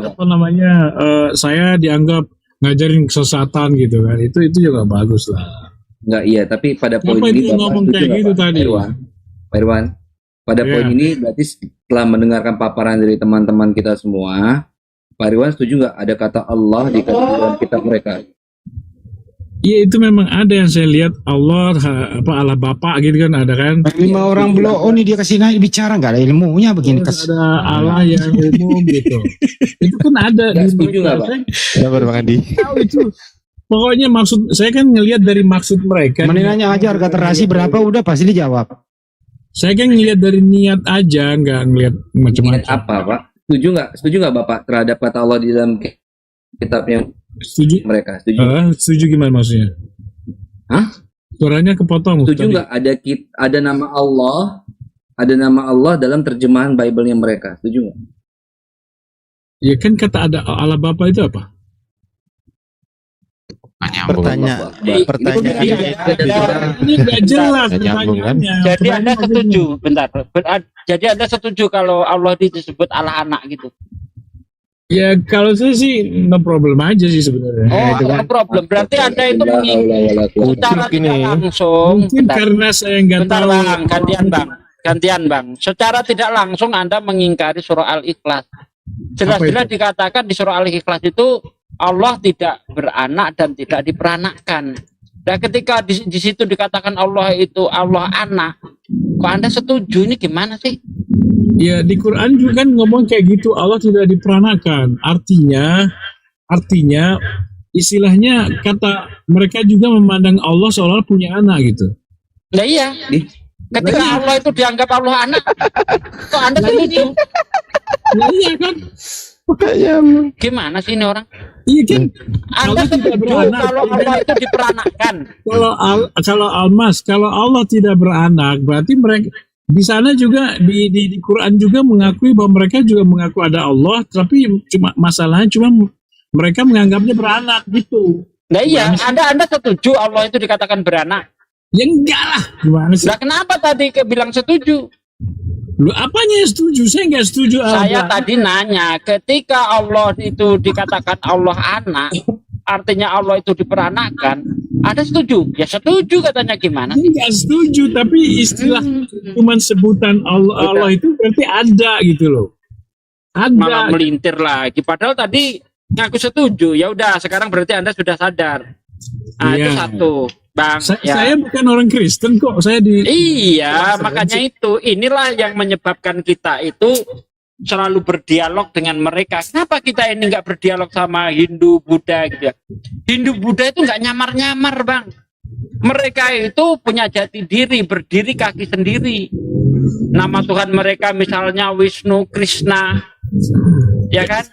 saya dianggap ngajarin kesesatan gitu kan. Itu juga bagus lah. Enggak, iya, tapi pada poin Kenapa ini itu Bapak ngomong setuju kayak nggak, gitu Pak tadi? Irwan, pada Iya. poin ini berarti setelah mendengarkan paparan dari teman-teman kita semua, Pak Irwan setuju nggak ada kata Allah di dalam kitab mereka? Iya itu memang ada yang saya lihat Allah Allah Bapak gitu kan ada kan. 5 orang blow on dia kasih naik bicara nggak ada ilmunya begini. Terus ada Allah yang umum gitu. Itu kan ada Nggak di setuju nggak, Pak? Sabar Bang Andi. Tahu itu. Pokoknya maksud saya kan ngelihat dari maksud mereka. Menilainya aja harga terasi berapa udah pasti dijawab. Saya kan ngelihat dari niat aja, nggak ngelihat macam-macam. Niat apa, Pak? Setuju nggak Bapak terhadap kata Allah di dalam kitabnya Setuju? mereka? Setuju? Setuju gimana maksudnya? Hah? Suaranya kepotong. Setuju tadi. nggak ada nama Allah dalam terjemahan Bible-nya mereka? Setuju nggak? Ya kan kata ada Allah Bapa itu apa? Pertanyaan Ini nggak jelas Nggak nyambung, kan? pertanyaannya. Jadi Anda Pertanyaannya setuju, bentar. Jadi Anda setuju kalau Allah disebut Allah anak gitu? Ya kalau saya sih no problem aja sih sebenarnya. Oh, Itu kan. no problem. Berarti Anda itu secara Ujuk ini. tidak langsung. Mungkin karena saya nggak Bentar tahu. Bang, gantian Bang. Secara tidak langsung Anda mengingkari surah Al-Ikhlas. Jelas-jelas dikatakan di surah Al-Ikhlas itu Allah tidak beranak dan tidak diperanakkan. Dan ketika di situ dikatakan Allah itu Allah anak, kok Anda setuju? Ini gimana sih? Ya di Quran juga kan ngomong kayak gitu, Allah tidak diperanakan. Artinya istilahnya kata mereka juga memandang Allah seolah punya anak gitu. Nah iya. Ketika Allah itu dianggap Allah anak, kok Anda setuju? Nah, iya kan? Gimana sih ini orang? Iya kan? Anda Allah tidak setuju beranak. kalau Allah itu diperanakkan? Kalau Allah tidak beranak, berarti mereka di sana juga di Quran juga mengakui bahwa mereka juga mengaku ada Allah, tapi masalahnya mereka menganggapnya beranak gitu. Nah iya, Anda setuju Allah itu dikatakan beranak? Ya enggak lah, gimana sih? Nah kenapa tadi bilang setuju? Lu apanya yang setuju? Saya nggak setuju. Saya tadi nanya, ketika Allah itu dikatakan Allah anak, artinya Allah itu diperanakkan, Anda setuju? Ya setuju katanya, gimana? Enggak setuju, tapi istilah cuman sebutan Allah itu berarti ada gitu loh. Malah Ada. melintir lagi. Padahal tadi ngaku setuju. Ya udah, sekarang berarti Anda sudah sadar. Nah, Iya. itu satu. Bang. Saya bukan orang Kristen kok. Saya di Iya, makanya itu. Inilah yang menyebabkan kita itu selalu berdialog dengan mereka. Kenapa kita ini nggak berdialog sama Hindu, Buddha gitu ya? Hindu, Buddha itu nggak nyamar-nyamar, Bang. Mereka itu punya jati diri, berdiri kaki sendiri. Nama Tuhan mereka misalnya Wisnu, Krishna, ya kan?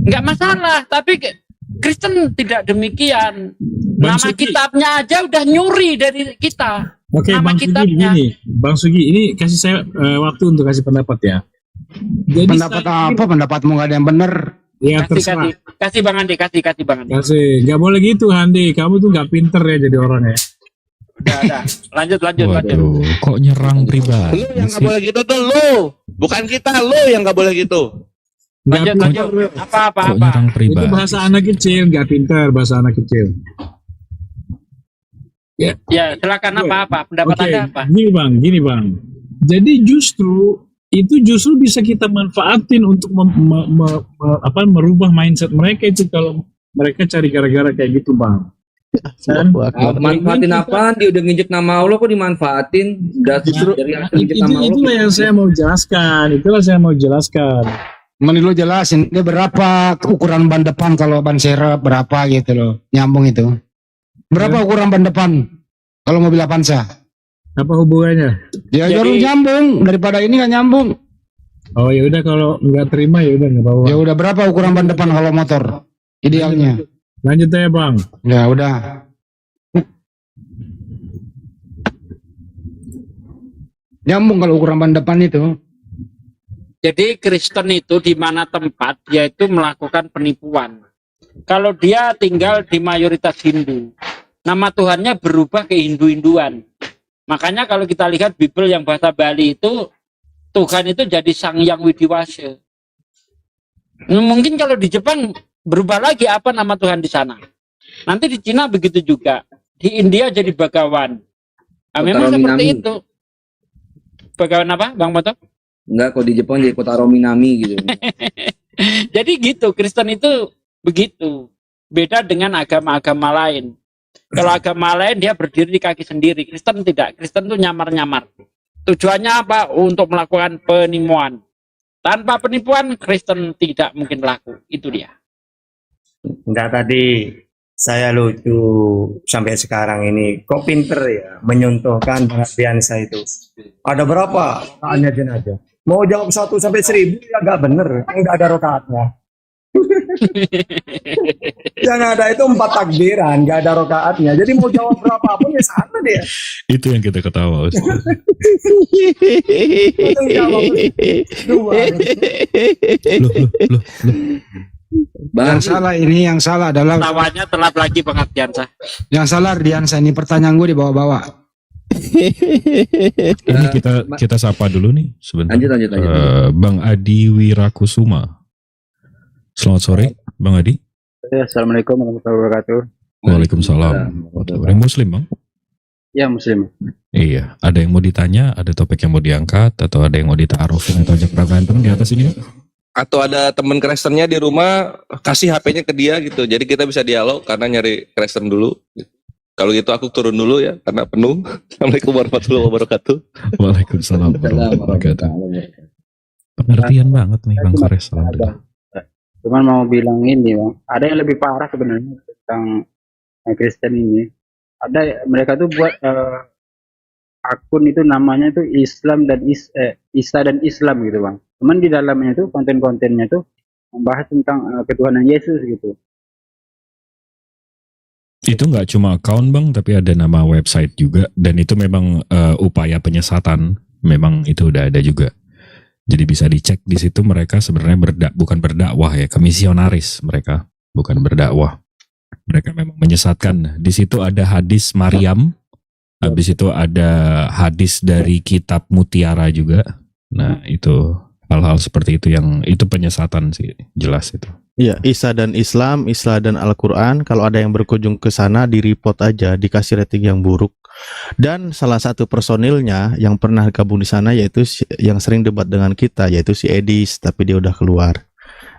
Nggak masalah. Tapi Kristen tidak demikian. Bang Nama Sugi. kitabnya aja udah nyuri dari kita. Oke, Nama Bang Sugi kitabnya. begini. Bang Sugi, ini kasih saya waktu untuk kasih pendapat ya. Jadi Pendapat apa? Pendapatmu nggak ada yang benar. Ya Kasih, terserah. kasih Bang Andi, kasih Bang Andi. Kasih. Nggak boleh gitu, Handi. Kamu tuh nggak pinter ya jadi orang ya. Udah. Lanjut. Waduh, kok nyerang pribadi Lu yang nggak sih? boleh gitu tuh lu, bukan kita, lu yang nggak boleh gitu. Nggak Lanjut. pinter. Apa? Kok nyerang Itu pribadi? bahasa anak kecil, nggak pinter bahasa anak kecil. Ya, silakan apa? Pendapat Oke, Anda apa? gini bang. Jadi justru bisa kita manfaatin untuk merubah mindset mereka itu kalau mereka cari gara-gara kayak gitu bang. Allahu Akbar. Manfaatin apaan? Dia udah nginjek nama Allah kok dimanfaatin? Justru Dari hasil nginjek nama Allah. itulah yang saya mau jelaskan. Mending lo jelasin, dia berapa ukuran ban depan kalau ban serep berapa gitu loh, nyambung itu. Berapa ukuran ban depan kalau mobil Avanza? Apa hubungannya? Ya Jadi- harus nyambung, daripada ini nggak nyambung. Oh ya udah kalau nggak terima ya udah nggak apa-apa. Ya udah berapa ukuran ban depan kalau motor? Idealnya. Lanjut aja bang. Ya udah. Nyambung kalau ukuran ban depan itu. Jadi Kristen itu di mana tempat dia itu melakukan penipuan. Kalau dia tinggal di mayoritas Hindu, nama Tuhannya berubah ke Hindu-Hinduan. Makanya kalau kita lihat Bible yang bahasa Bali itu, Tuhan itu jadi Sang Hyang Widiwasa. Mungkin kalau di Jepang berubah lagi apa nama Tuhan di sana. Nanti di Cina begitu juga. Di India jadi Bagawan. Nah, memang Kota seperti Rominami. itu. Bagawan apa, Bang Moto? Enggak, kalau di Jepang jadi kota Rominami gitu. Jadi gitu, Kristen itu begitu. Beda dengan agama-agama lain. Kalau agama lain dia berdiri di kaki sendiri. Kristen tidak. Kristen itu nyamar-nyamar. Tujuannya apa? Untuk melakukan penipuan. Tanpa penipuan, Kristen tidak mungkin laku. Itu dia. Enggak, tadi saya lucu sampai sekarang ini. Kok pinter ya menyontohkan Biansa itu. Ada berapa? Tanya aja. Mau jawab 1 sampai 1000 ya nggak bener. Nggak ada rokaatnya. Yang ada itu 4 takbiran, nggak ada rokaatnya. Jadi mau jawab berapapun ya sama dia. Itu yang kita ketawa. Ustaz. Untung jawab 2. Loh. Bang, Yang salah ini, yang salah adalah Tawanya telat lagi Bang Ardiansa. yang salah Ardiansa ini, pertanyaan gue dibawa-bawa. Ini kita sapa dulu nih sebentar. Lanjut. Bang Adi Wirakusuma. Selamat sore, Bang Adi. Assalamualaikum warahmatullahi wabarakatuh. Waalaikumsalam. Ini Muslim, Bang? Ya, Muslim. Iya. Ada yang mau ditanya? Ada topik yang mau diangkat? Atau ada yang mau ditaruhin atau ajak berantem di atas ini? Atau ada teman Kristennya di rumah, kasih HP-nya ke dia gitu. Jadi kita bisa dialog karena nyari Kristen dulu. Kalau gitu aku turun dulu ya karena penuh. Assalamualaikum warahmatullahi wabarakatuh. Waalaikumsalam warahmatullahi wabarakatuh. Pengertian banget nih Bang Kores. Alhamdulillah. Cuman mau bilang ini, Bang. Ada yang lebih parah sebenarnya tentang Kristen ini. Ada mereka tuh buat akun itu namanya itu Islam dan Isa dan Islam gitu, Bang. Cuman di dalamnya itu konten-kontennya tuh membahas tentang ketuhanan Yesus gitu. Itu nggak cuma account Bang, tapi ada nama website juga. Dan itu memang upaya penyesatan. Memang itu udah ada juga. Jadi bisa dicek di situ mereka sebenarnya bukan berdakwah ya, kemisionaris mereka, bukan berdakwah. Mereka memang menyesatkan. Di situ ada hadis Maryam, habis itu ada hadis dari kitab Mutiara juga. Nah itu hal-hal seperti itu yang itu penyesatan sih, jelas itu. Iya, Isa dan Islam, Islam dan Al-Quran. Kalau ada yang berkunjung ke sana, di-report aja, dikasih rating yang buruk. Dan salah satu personilnya yang pernah gabung di sana yaitu yang sering debat dengan kita, yaitu si Edis, tapi dia udah keluar.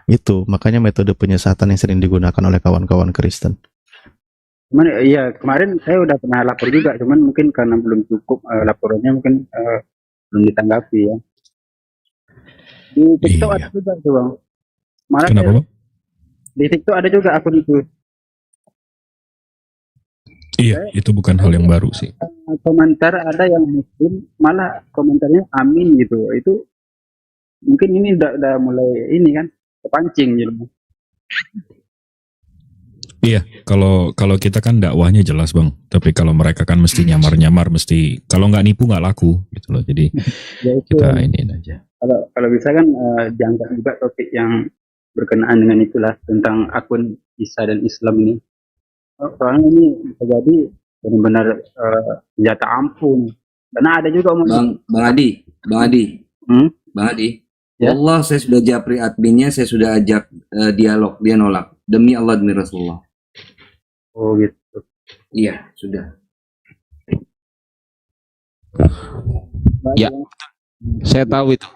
Itu makanya metode penyesatan yang sering digunakan oleh kawan-kawan Kristen. Cuman iya kemarin saya udah pernah lapor juga, cuman mungkin karena belum cukup laporannya mungkin belum ditanggapi ya. Di TikTok Iya. ada juga tuh bang. Malah Kenapa bang? di TikTok ada juga akun itu. Iya, itu bukan hal yang baru sih. Komentar ada yang muslim, malah komentarnya amin gitu. Itu mungkin ini udah mulai ini kan kepancing gitu. Iya, kalau kita kan dakwahnya jelas bang. Tapi kalau mereka kan mesti nyamar-nyamar, mesti kalau nggak nipu nggak laku gitu loh. Jadi Ya itu kita iniin aja. kalau bisa kan diangkat juga topik yang berkenaan dengan itulah tentang akun Isa dan Islam ini. Soalnya ini bisa jadi benar-benar senjata ampuh. Karena ada juga Bang Adi, Hmm? Bang Adi. Ya. Allah, saya sudah japri adminnya, saya sudah ajak dialog, dia nolak. Demi Allah, demi Rasulullah. Oh gitu. Iya, sudah. Ya, saya tahu itu.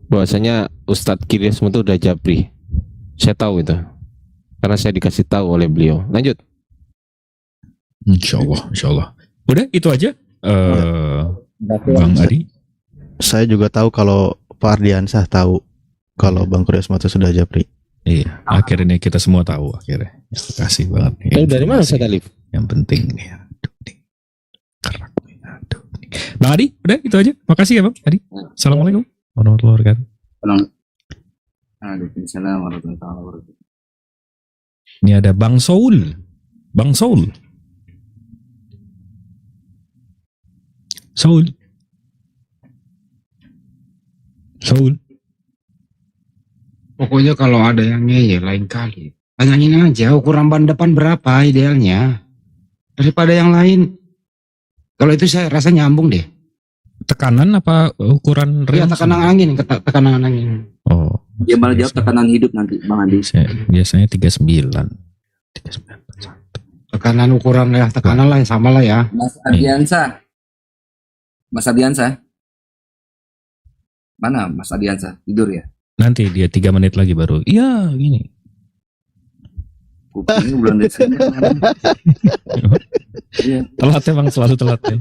Bahwasanya Ustadz Kirismu itu udah japri. Saya tahu itu. Karena saya dikasih tahu oleh beliau. Lanjut. Insya Allah. Udah itu aja. Bang Adi. Saya juga tahu kalau Pak Ardiansah tahu kalau Bang Kuryasmato sudah japri. Iya, akhirnya kita semua tahu akhirnya. Terima kasih banget. nih. Tahu dari mana saya Alif? Yang penting nih. Aduh, nih. Kerak nih. Aduh, nih. Bang Adi, udah itu aja. Makasih ya Bang Adi. Assalamualaikum warahmatullahi wabarakatuh. Waalaikumsalam warahmatullahi wabarakatuh. Ini ada Bang Saul. Bang Saul. Saul. Pokoknya kalau ada yang ngeyel lain kali, tanyain aja ukuran ban depan berapa idealnya daripada yang lain. Kalau itu saya rasa nyambung deh. Tekanan apa ukuran Ya rem? tekanan angin, tekanan angin. Oh, Dia malah jawab tekanan hidup nanti, Bang Adi. biasanya 39. 39. Tekanan ukuran ya, tekanan lah sama lah ya. Mas Adiansa. Mana Mas Adiansa? Tidur ya? Nanti dia 3 menit lagi baru. Iya, gini. Kupingnya bulan Desember. Iya. Telat ya Bang, selalu telat ya.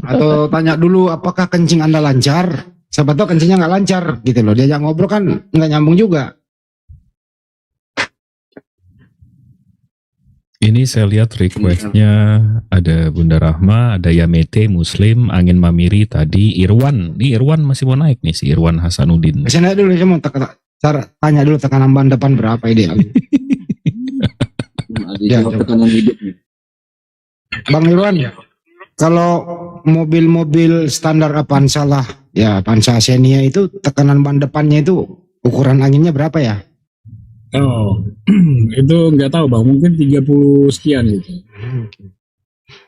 Atau tanya dulu apakah kencing Anda lancar? Siapa tahu kencingnya nggak lancar gitu loh. Diajak ngobrol kan nggak nyambung juga. Ini saya lihat requestnya ada Bunda Rahma, ada Yamete, Muslim, Angin Mamiri tadi, Irwan. Ini Irwan masih mau naik nih, si Irwan Hasanuddin. Saya dulu saya mau tanya dulu tekanan ban depan berapa ideal. Ya, Jawab tekanan hidup nih. Bang Irwan, kalau mobil-mobil standar Avanza lah, ya Avanza Xenia itu tekanan ban depannya itu ukuran anginnya berapa ya? Oh, itu nggak tahu bang, mungkin 30 sekian gitu.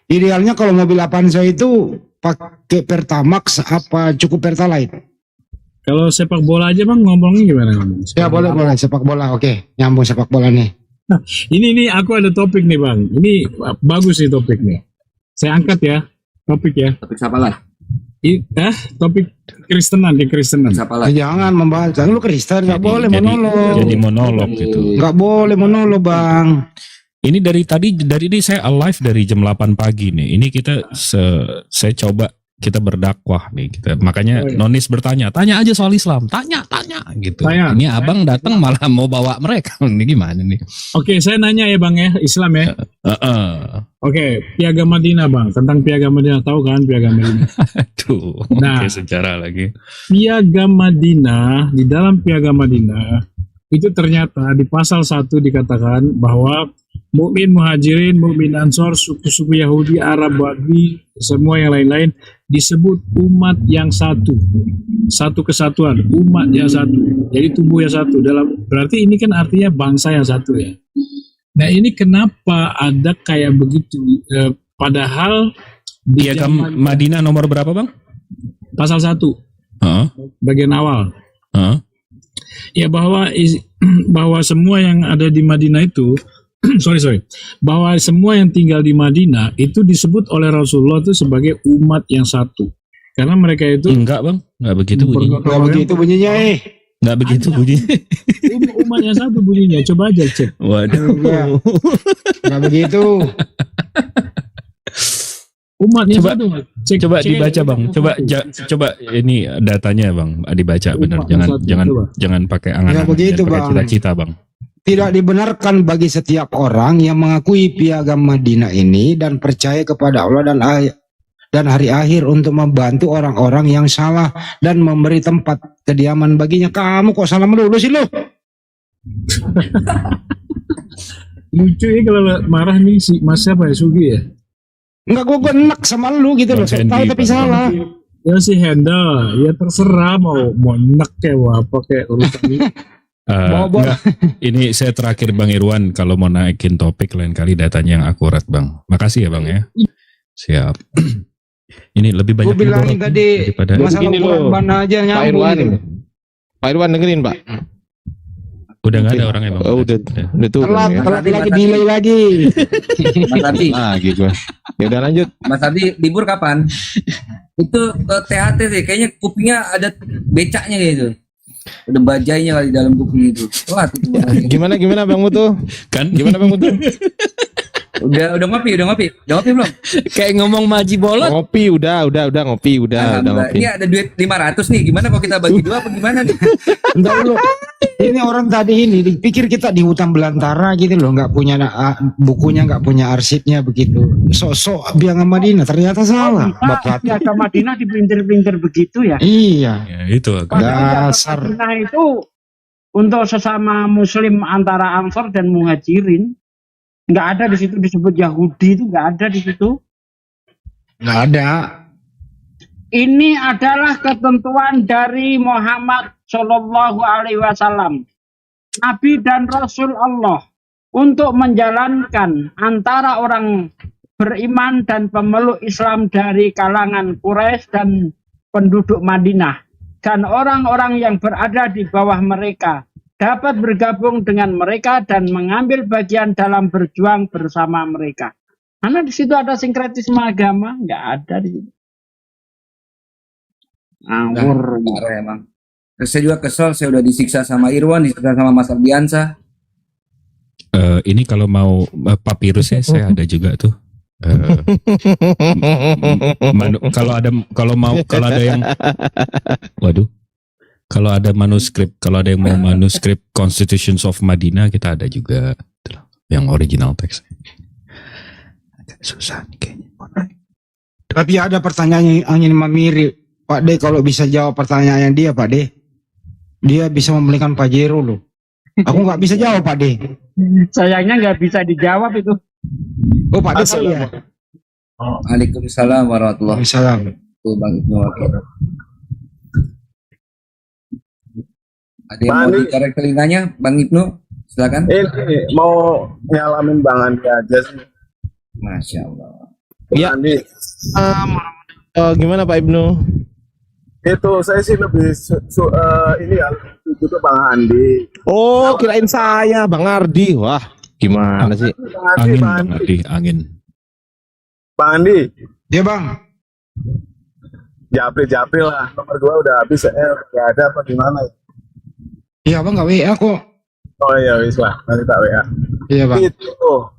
Idealnya kalau mobil Avanza itu pakai Pertamax apa cukup Pertalite? Kalau sepak bola aja bang, ngomongnya gimana ngomong? Ya boleh sepak bola, oke nyambung sepak bola nih. Ini aku ada topik nih bang, ini bagus nih topik nih. Saya angkat ya, topik ya. Topik siapa lah? Topik Kristenan di Kristenan. Siapa lah? Jangan membahas, lu Kristen nggak boleh monolog. Jadi monolog gitu. Nggak boleh monolog bang. Ini dari ini saya live dari jam 8 pagi nih. Ini kita saya coba kita berdakwah nih kita. Makanya Nonis bertanya, tanya aja soal Islam, tanya gitu. Tanya. Ini abang datang malah mau bawa mereka. Ini gimana nih? Oke, saya nanya ya bang ya, Islam ya. Oke, Piagam Madinah bang, tentang Piagam Madinah, tahu kan Piagam Madinah? Tuh, Nah. oke, sejarah lagi. Piagam Madinah, di dalam Piagam Madinah itu ternyata di pasal 1 dikatakan bahwa mukmin muhajirin, mukmin ansor, suku-suku Yahudi, Arab, Badui, semua yang lain-lain disebut umat yang satu. Satu kesatuan, umat yang satu. Jadi tubuh yang satu. Berarti ini kan artinya bangsa yang satu ya. Nah ini kenapa ada kayak begitu? Padahal di Piagam Madinah nomor berapa bang? pasal 1 bagian awal. Ya bahwa semua yang ada di Madinah itu bahwa semua yang tinggal di Madinah itu disebut oleh Rasulullah itu sebagai umat yang satu. Karena mereka itu Enggak bang, enggak begitu bunyinya. Nggak begitu bunyinya Nggak begitu bunyinya. Umatnya satu bunyinya, coba aja cek. Waduh. Nggak begitu. Umatnya Coba- satu. Cek, Coba cek dibaca aja. bang. Coba ini datanya bang. Dibaca bener. Umat Jangan satu, jangan coba. jangan pakai angan-angan. begitu, Jangan pakai Bang. cita-cita bang. Tidak dibenarkan bagi setiap orang yang mengakui piagam Madinah ini dan percaya kepada Allah dan hari akhir untuk membantu orang-orang yang salah dan memberi tempat kediaman baginya. Kamu kok salah melulu sih lo? Lucu ya kalau marah nih si Mas siapa ya, Sugi ya? Enggak, gue enak sama lu gitu loh. Bang Saya tahu Sandy, tapi Bang salah. Ya si handle, ya terserah mau enak kayak mau apa kayak urusan ini. Bawa-bawa. Enggak, ini saya terakhir Bang Irwan, kalau mau naikin topik lain kali datanya yang akurat Bang. Makasih ya Bang ya. Siap. Ini lebih banyak Gue bilangin mudarat tadi daripada masalah Begini ukuran loh, ban aja Pak nyambung Irwan. gitu. Pak Irwan dengerin Pak. udah nggak ada orangnya Bang. Oh, udah turun Telat, ya. telat lagi, delay lagi. Mas Ardi, Lagi gua. Ya udah lanjut. Mas Ardi libur kapan? Itu THT sih, kayaknya kupingnya ada becaknya gitu. Ada bajainya kali di dalam kuping itu. Wah, itu. Gimana Bang Mutu? Kan Gimana Bang Mutu? udah ngopi belum? Kayak ngomong maji bolot. Ngopi udah ngopi udah Alhamdulillah. ngopi. Ini ada duit 500 nih. Gimana kalau kita bagi dua apa gimana nih? Entar dulu. Ini orang tadi ini dipikir kita di hutan belantara gitu loh, nggak punya bukunya, nggak punya arsipnya begitu. Sok-sok biang Madinah ternyata salah. Bapak. Piagam Madinah dipinter-pinter begitu ya. Iya. ya, itu agak. Dasar. Madinah itu untuk sesama Muslim antara Ansor dan Muhajirin. Nggak ada di situ disebut Yahudi, itu nggak ada di situ. Nggak ada. Ini adalah ketentuan dari Muhammad Shallallahu Alaihi Wasallam, Nabi dan Rasul Allah, untuk menjalankan antara orang beriman dan pemeluk Islam dari kalangan Quraisy dan penduduk Madinah, dan orang-orang yang berada di bawah mereka dapat bergabung dengan mereka dan mengambil bagian dalam berjuang bersama mereka. Karena di situ ada sinkretisme agama, nggak ada di situ. Ngawur. Parah emang. Saya juga kesel, saya udah disiksa sama Irwan, disiksa sama Mas Ardiansa. Ini kalau mau papirusnya saya ada juga tuh. Kalau ada yang waduh. Kalau ada manuskrip, kalau ada yang mau manuskrip Constitutions of Madinah, kita ada juga yang original teks. Agak susah nih kayaknya. Tapi ada pertanyaan yang ingin mirip. Pak D kalau bisa jawab pertanyaan dia, Pak D, dia bisa membelikan Pajero loh. Aku nggak bisa jawab, Pak D. Sayangnya nggak bisa dijawab itu. Oh, Pak D tahu ya. Waalaikumsalam warahmatullahi Waalaikumsalam. wabarakatuh. Bang Ibnu Wakil. Ada yang mau dikorek telinganya, Bang Ibnu? Silakan. Ini mau nyalamin Bang Andi aja sih. Masya Allah. Ya. Andi, Gimana Pak Ibnu? itu saya sih lebih ini ya setuju ke Bang Andi. Oh, kirain saya Bang Ardi. Wah, gimana sih? Bang Andi, Angin, Bang Bang Andi. Ardi, angin. Bang Andi, Dia Bang. Japri lah. Nomor 2 udah habis, nggak ada apa gimana? Iya Bang, nggak WA kok. Oh iya wis lah, nanti tak WA. Iya Bang. Itu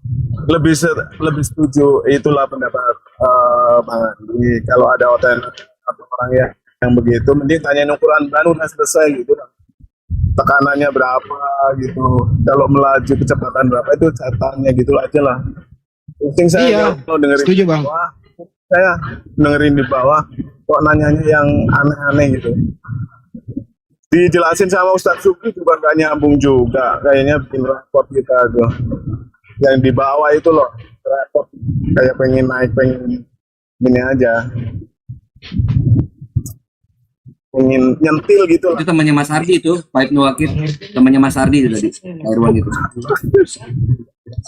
lebih setuju, itulah pendapat Bang Andi. Kalau ada atau orang yang begitu, mending tanyain ukuran ban udah selesai gitu. Tekanannya berapa gitu, kalau melaju kecepatan berapa itu catatannya gitu aja lah. Penting saya Iya, kalau dengerin setuju, di Bang. bawah, saya dengerin di bawah kok nanyanya yang aneh-aneh gitu. Dijelasin sama Ustadz Suki juga gak nyambung juga, kayaknya bikin repot kita tuh. Yang di bawah itu loh repot, kayak pengen naik, pengen gini aja, pengen nyentil gitu lah. Itu temannya Mas Ardi itu, Pak Ibnu Wakil. Temannya Mas Ardi itu tadi, Pak Irwan itu.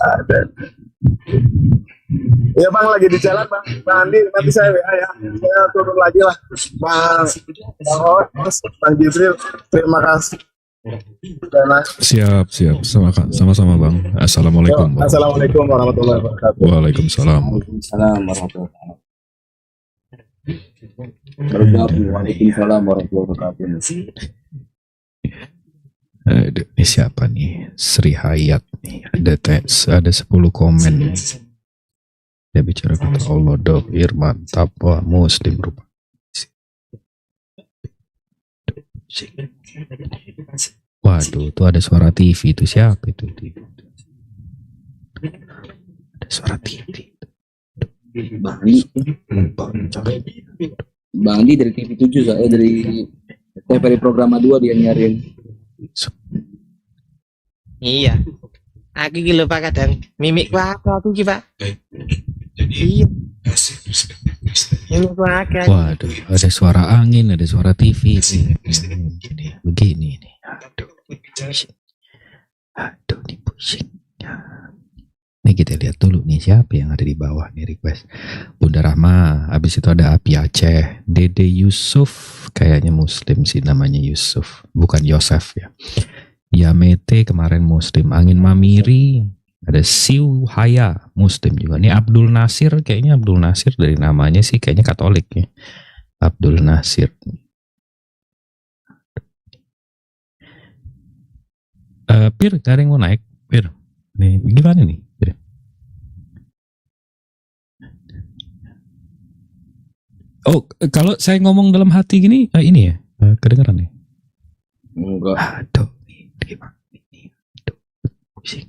Ada. Ya Bang, lagi di jalan Bang. Bang Andi, nanti saya WA ya. Saya turun lagi lah. Bang Os, Bang Jibril, terima kasih. Siap. Sama-sama Bang. Assalamualaikum. Assalamualaikum warahmatullahi wabarakatuh. Waalaikumsalam. Waalaikumsalam warahmatullahi wabarakatuh. Waalaikumsalam warahmatullahi wabarakatuh. Aduh, ini siapa nih? Sri Hayat nih. Ada 10 komen nih. Dia bicara kata Allah, dohir, mantap, wah muslim rupa. Waduh, tuh ada suara TV, itu siapa itu? Ada suara TV. Bang Andi dari TV7, saya dari TVRI Programa 2 dia nyariin. Iya. Aku iki lho Pak kadang mimikku aku ki Pak. Iya. Mimikku aku. Waduh, ada suara angin, ada suara TV. Begini nih. Aduh, ini pusing. Nih kita lihat dulu nih siapa yang ada di bawah nih request. Bunda Rahma, habis itu ada Api Aceh, Dede Yusuf, kayaknya muslim sih namanya Yusuf, bukan Yosef ya. Yamete kemarin muslim, Angin Mamiri, ada Siu Haya muslim juga. Nih Abdul Nasir, kayaknya Abdul Nasir dari namanya sih kayaknya Katolik ya. Abdul Nasir. Pir, gak ada yang mau naik? Pir, nih gimana nih? Pir? Oh, kalau saya ngomong dalam hati gini, ini ya, kedengeran nih? Enggak. Aduh, gimana ini? Aduh, pusing.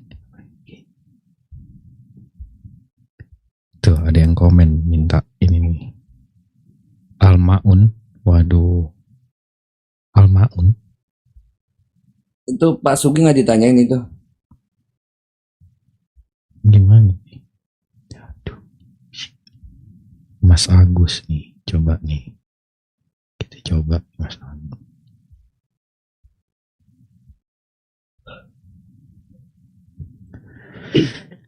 Tuh, ada yang komen minta ini nih. Al-Ma'un, waduh. Al-Ma'un. Itu Pak Sugi nggak ditanyain itu? Gimana nih? Aduh. Mas Agus nih, coba nih. Kita coba Mas Agus.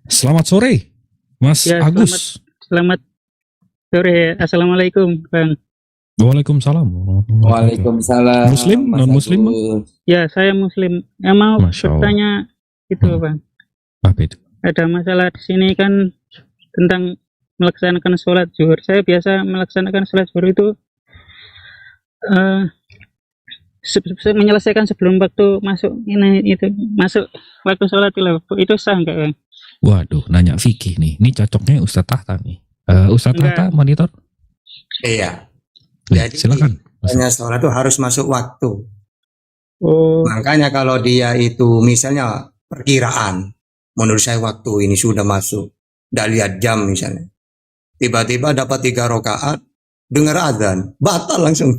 Selamat sore, Mas Ya, Agus. Selamat sore. Assalamualaikum, Bang. Waalaikumsalam. Waalaikumsalam. Muslim, Mas non Muslim, Bang? Agus. Ya, saya Muslim. Mau Masya Allah. bertanya itu, Bang. Apa itu? Ada masalah di sini kan tentang melaksanakan sholat zuhur. Saya biasa melaksanakan sholat zuhur itu menyelesaikan sebelum waktu masuk masuk waktu sholat itu sah nggak, Bang? Waduh, nanya fikih nih. Ini cocoknya Ustadz Tahta nih. Ustadz Tahta monitor. Iya. Jadi silakan. Hanya sholat itu harus masuk waktu. Oh. Makanya kalau dia itu misalnya perkiraan, menurut saya waktu ini sudah masuk, tidak lihat jam misalnya, tiba-tiba dapat 3 rakaat, dengar azan, batal langsung.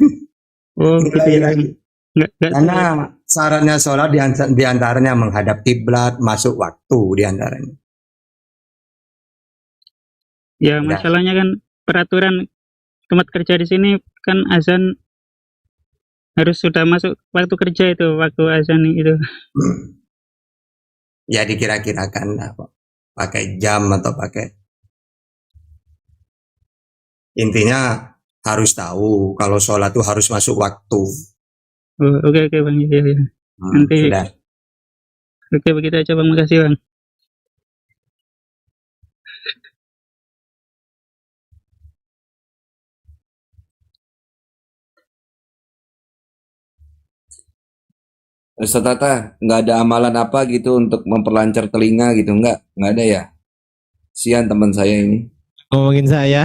Oh, gitu ya. Karena syaratnya sholat diantaranya menghadap kiblat, masuk waktu diantaranya. Ya, masalahnya kan peraturan tempat kerja di sini kan azan harus sudah masuk waktu kerja itu, waktu azan itu. Ya dikira-kirakan lah, Pak. Pakai jam atau pakai. Intinya harus tahu kalau sholat itu harus masuk waktu. Oh, oke Bang. Ya. Nanti. Sudah. Oke, begitu aja Bang. Makasih Bang. Ustaz Tata, nggak ada amalan apa gitu untuk memperlancar telinga gitu? Nggak ada ya? Sian teman saya ini. Ngomongin saya.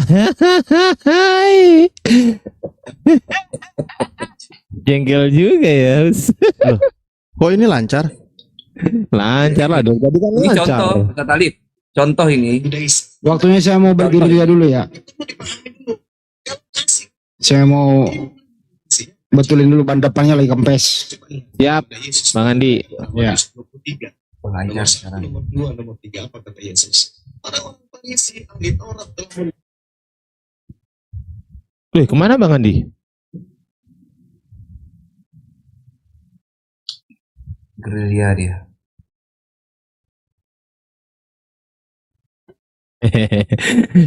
Jengkel juga ya. Loh, kok ini lancar? Lancar lah dong. Tadi kan Ini lancar. contoh, Ustaz Talib. Contoh ini. Waktunya saya mau berdiri dulu ya. Saya mau betulin dulu ban depannya lagi kempes. Siap, Bang Andi. Ya. Lancar sekarang. Nomor 3 apa kata Yesus? Orang mengisi angin orang telah. Kemana Bang Andi? Gerilya dia.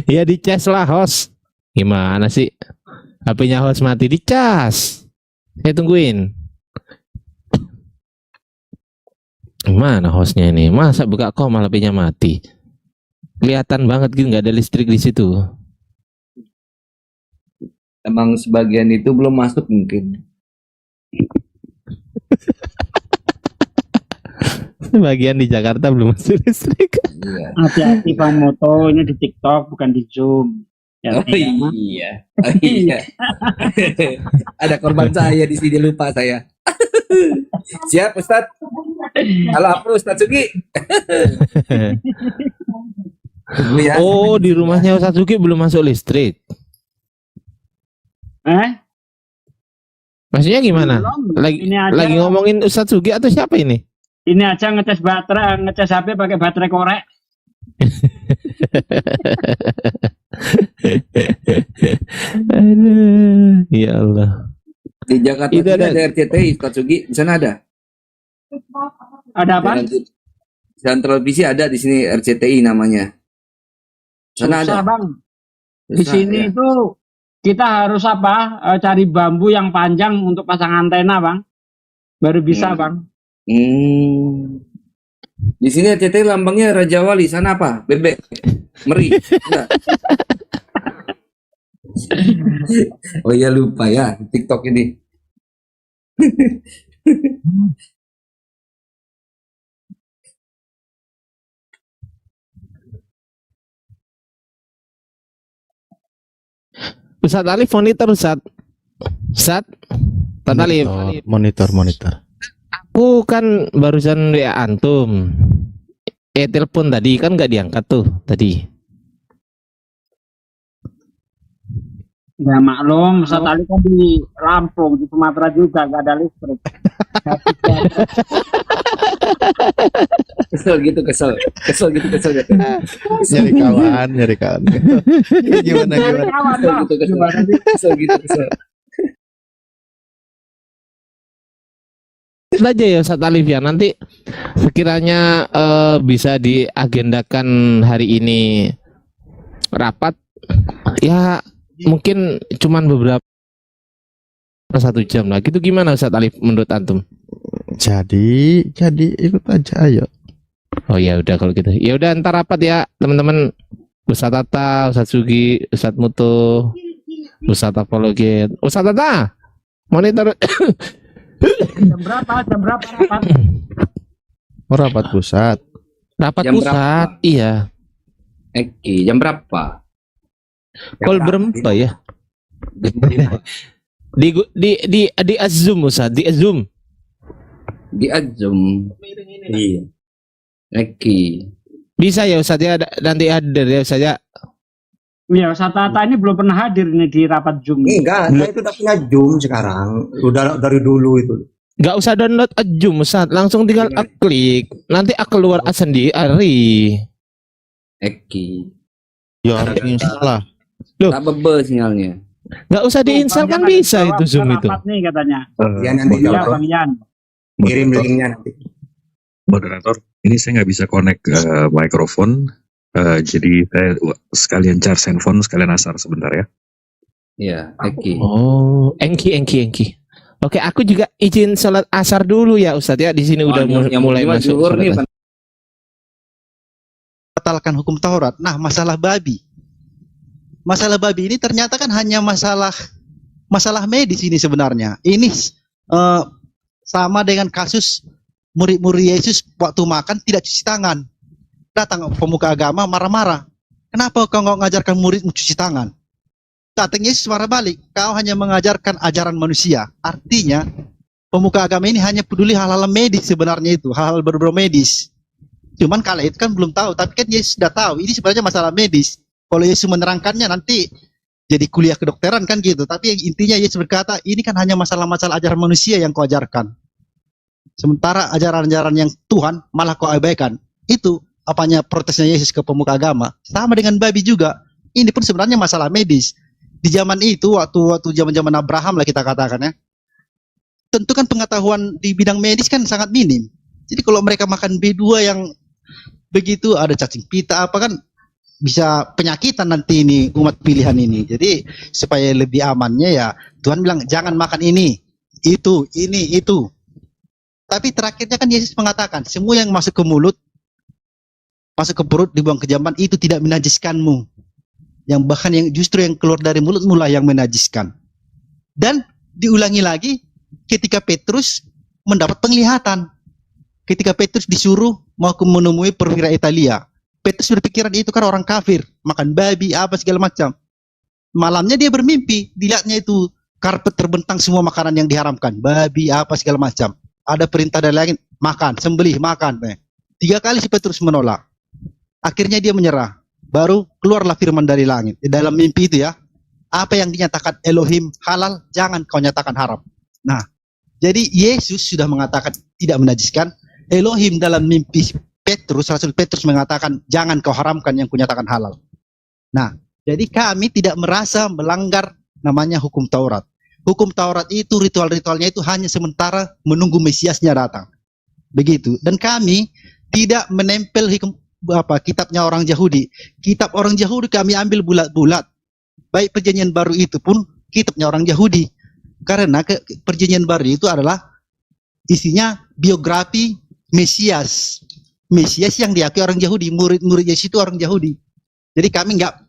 Ya dicas lah host. Gimana sih? HP-nya host mati dicas. Saya tungguin. Mana hostnya ini? Masa buka kom malah HP-nya mati? Kelihatan banget gitu nggak ada listrik di situ. Emang sebagian itu belum masuk mungkin. Bagian di Jakarta belum masuk listrik. Hati-hati Bang Moto, ini di TikTok bukan di Zoom. Ya, Oh iya, oh iya. Ada korban saya di sini, lupa saya. Siap Ustadz. Halo apa Ustadz Sugi? Tunggu ya. Oh, di rumahnya Ustadz Sugi belum masuk listrik. Maksudnya gimana? Lagi ngomongin Ustadz Sugi atau siapa ini? Ini aja ngecas baterai, ngecas HP pakai baterai korek. Aduh, ya Allah. Di Jakarta Itu ada ada- RCTI Ustadz Sugi, di sana ada. Ada apa? Dan televisi ada di sini RCTI namanya. Sana Susah, ada. Bang. Di Susah, sini ya. itu kita harus apa? Cari bambu yang panjang untuk pasang antena, Bang. Baru bisa, Bang. Di sini RCTI lambangnya Raja Wali, sana apa? Bebek. Meri. Enggak. Oh iya lupa ya TikTok ini. Ustadz Alif monitor Ustadz. Ustadz Alif. Monitor. Aku kan barusan WA antum. Telepon tadi kan nggak diangkat tuh tadi. Ya maklum, Ustaz Ali kan di Lampung, di Sumatera juga nggak ada listrik. Kesel gitu, kesel gitu. Nyari kawan. Gimana? Kesel gitu. Saja ya Ustadz Alif ya, nanti sekiranya bisa diagendakan hari ini rapat ya, mungkin cuman beberapa 1 jam lah gitu. Gimana Ustadz Alif menurut antum? Jadi ikut aja, ayo. Oh ya udah kalau gitu. Ya udah ntar rapat ya teman-teman. Ustadz Tata, Ustadz Sugi, Ustadz Mutu, Ustadz Apologet, Ustadz Tata monitor. Jam berapa rapat? Oh, rapat pusat. Rapat Jam pusat, iya. Jam berapa? Call berapa ya? di Zoom Ustaz, di Zoom. Di Zoom. Iya. Bisa ya Ustaz ya, nanti hadir ya Ustaz ya. Iya, Ustaz Tata ini belum pernah hadir nih di rapat Zoom. Enggak, saya itu udah punya Zoom sekarang. Udah dari dulu itu. Gak usah download Zoom Ustaz, langsung tinggal klik. Nanti keluar sendiri. Ya harus salah. Loh, tak bebel sinyalnya. Gak usah diinstal kan bisa itu Zoom itu. Rapat nih katanya. Ya nanti Iya, Bang Yan. kirim linknya nanti. Moderator, ini saya nggak bisa connect mikrofon, jadi saya sekalian charge handphone, sekalian asar sebentar ya. Iya, Oh, Engki. Oke, aku juga izin sholat asar dulu ya Ustadz ya. Di sini udah mulai masuk. Batalkan hukum Taurat. Nah, masalah babi. Masalah babi ini ternyata kan hanya masalah medis ini sebenarnya. Ini sama dengan kasus murid-murid Yesus waktu makan tidak cuci tangan. Datang pemuka agama marah-marah. Kenapa kau nggak mengajarkan muridmu cuci tangan? Datang Yesus marah balik. Kau hanya mengajarkan ajaran manusia. Artinya pemuka agama ini hanya peduli hal-hal medis sebenarnya itu, hal-hal berbau medis. Cuman kala itu kan belum tahu, tapi kan Yesus sudah tahu. Ini sebenarnya masalah medis. Kalau Yesus menerangkannya nanti jadi kuliah kedokteran kan gitu. Tapi intinya Yesus berkata, ini kan hanya masalah-masalah ajaran manusia yang kau ajarkan. Sementara ajaran-ajaran yang Tuhan malah kau abaikan. Itu apanya protesnya Yesus ke pemuka agama. Sama dengan babi juga. Ini pun sebenarnya masalah medis. Di zaman itu, waktu zaman-zaman Abraham lah kita katakan ya. Tentu kan pengetahuan di bidang medis kan sangat minim. Jadi kalau mereka makan B2 yang begitu, ada cacing pita apa kan, bisa penyakitan nanti ini umat pilihan ini. Jadi supaya lebih amannya ya Tuhan bilang jangan makan ini, itu. Tapi terakhirnya kan Yesus mengatakan semua yang masuk ke mulut, masuk ke perut, dibuang ke jamban itu tidak menajiskanmu. Yang bahkan yang justru yang keluar dari mulutmu lah yang menajiskan. Dan diulangi lagi ketika Petrus mendapat penglihatan. ketika Petrus disuruh mau menemui perwira Italia. Petrus berpikiran itu kan orang kafir, makan babi, apa segala macam. Malamnya dia bermimpi, dilihatnya itu karpet terbentang semua makanan yang diharamkan, babi, apa segala macam. Ada perintah dari langit, makan, sembelih, makan. 3 kali si Petrus menolak. Akhirnya dia menyerah. Baru keluarlah firman dari langit. Di dalam mimpi itu ya, apa yang dinyatakan Elohim halal, jangan kau nyatakan haram. Nah, jadi Yesus sudah mengatakan tidak menajiskan. Elohim dalam mimpi Petrus, Rasul Petrus mengatakan jangan kau haramkan yang kunyatakan halal. Nah, jadi kami tidak merasa melanggar namanya hukum Taurat. Hukum Taurat itu ritual-ritualnya itu hanya sementara menunggu Mesiasnya datang. Begitu. Dan kami tidak menempel kitabnya orang Yahudi. Kitab orang Yahudi kami ambil bulat-bulat. Baik perjanjian baru itu pun kitabnya orang Yahudi. Karena perjanjian baru itu adalah isinya biografi Mesias. Mesias yang diakui orang Yahudi, murid-murid Yesus itu orang Yahudi. Jadi kami nggak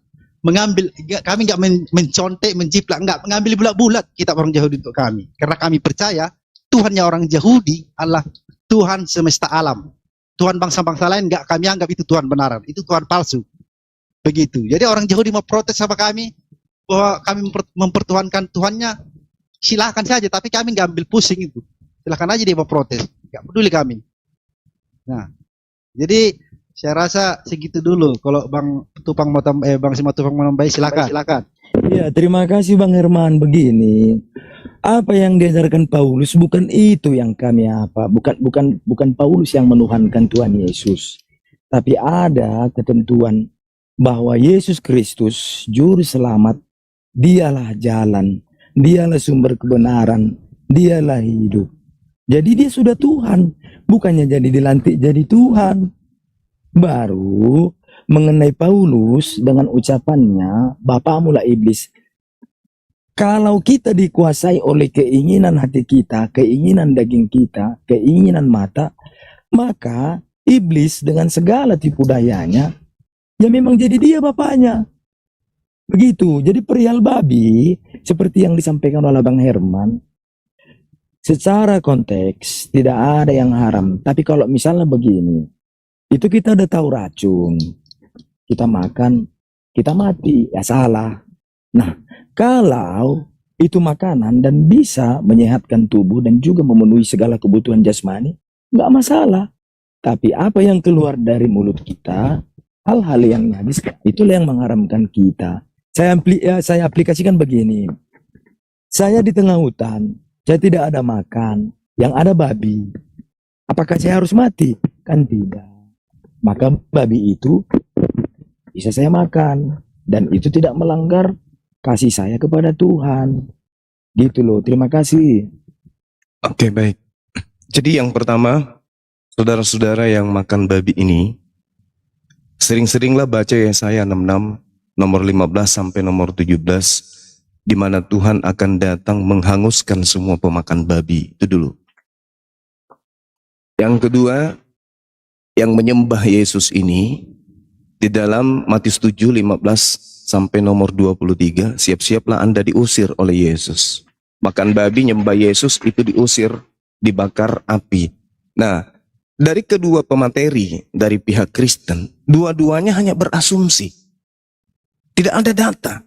mencontek, menjiplak, nggak mengambil bulat-bulat kitab orang Yahudi untuk kami. Karena kami percaya Tuhannya orang Yahudi adalah Tuhan semesta alam. Tuhan bangsa-bangsa lain nggak kami anggap itu Tuhan benaran, itu Tuhan palsu. Begitu. Jadi orang Yahudi mau protes sama kami bahwa kami mempertuhankan Tuhannya, silahkan saja. Tapi kami nggak ambil pusing itu. Silahkan aja dia mau protes, nggak peduli kami. Nah, jadi saya rasa segitu dulu. Kalau Bang Tupang mau Bang Simatupang mau nambahin, silakan. Ya, terima kasih Bang Herman. Begini, apa yang diajarkan Paulus bukan itu yang kami bukan Paulus yang menuhankan Tuhan Yesus, tapi ada ketentuan bahwa Yesus Kristus juru selamat, dialah jalan, dialah sumber kebenaran, dialah hidup. Jadi dia sudah Tuhan, bukannya jadi dilantik jadi Tuhan. Baru mengenai Paulus dengan ucapannya, bapakmu lah iblis. Kalau kita dikuasai oleh keinginan hati kita, keinginan daging kita, keinginan mata, maka iblis dengan segala tipu dayanya, ya memang jadi dia bapaknya. Begitu, jadi perihal babi, seperti yang disampaikan oleh Bang Herman, secara konteks tidak ada yang haram. Tapi kalau misalnya begini, itu kita udah tahu racun, kita makan, kita mati, ya salah. Nah, kalau itu makanan dan bisa menyehatkan tubuh dan juga memenuhi segala kebutuhan jasmani, nggak masalah. Tapi apa yang keluar dari mulut kita, hal-hal yang najis, itulah yang mengharamkan kita. Saya aplikasikan begini. Saya di tengah hutan, saya tidak ada makan, yang ada babi. Apakah saya harus mati? Kan tidak. Maka babi itu bisa saya makan. Dan itu tidak melanggar kasih saya kepada Tuhan. Gitu loh, terima kasih. Oke, baik. Jadi yang pertama, saudara-saudara yang makan babi ini, sering-seringlah baca Yesaya 66, nomor 15 sampai nomor 17, di mana Tuhan akan datang menghanguskan semua pemakan babi. Itu dulu. Yang kedua, yang menyembah Yesus ini, di dalam Matius 7, 15 sampai nomor 23, siap-siaplah Anda diusir oleh Yesus. Makan babi, nyembah Yesus, itu diusir, dibakar api. Nah, dari kedua pemateri, dari pihak Kristen, dua-duanya hanya berasumsi. Tidak ada data.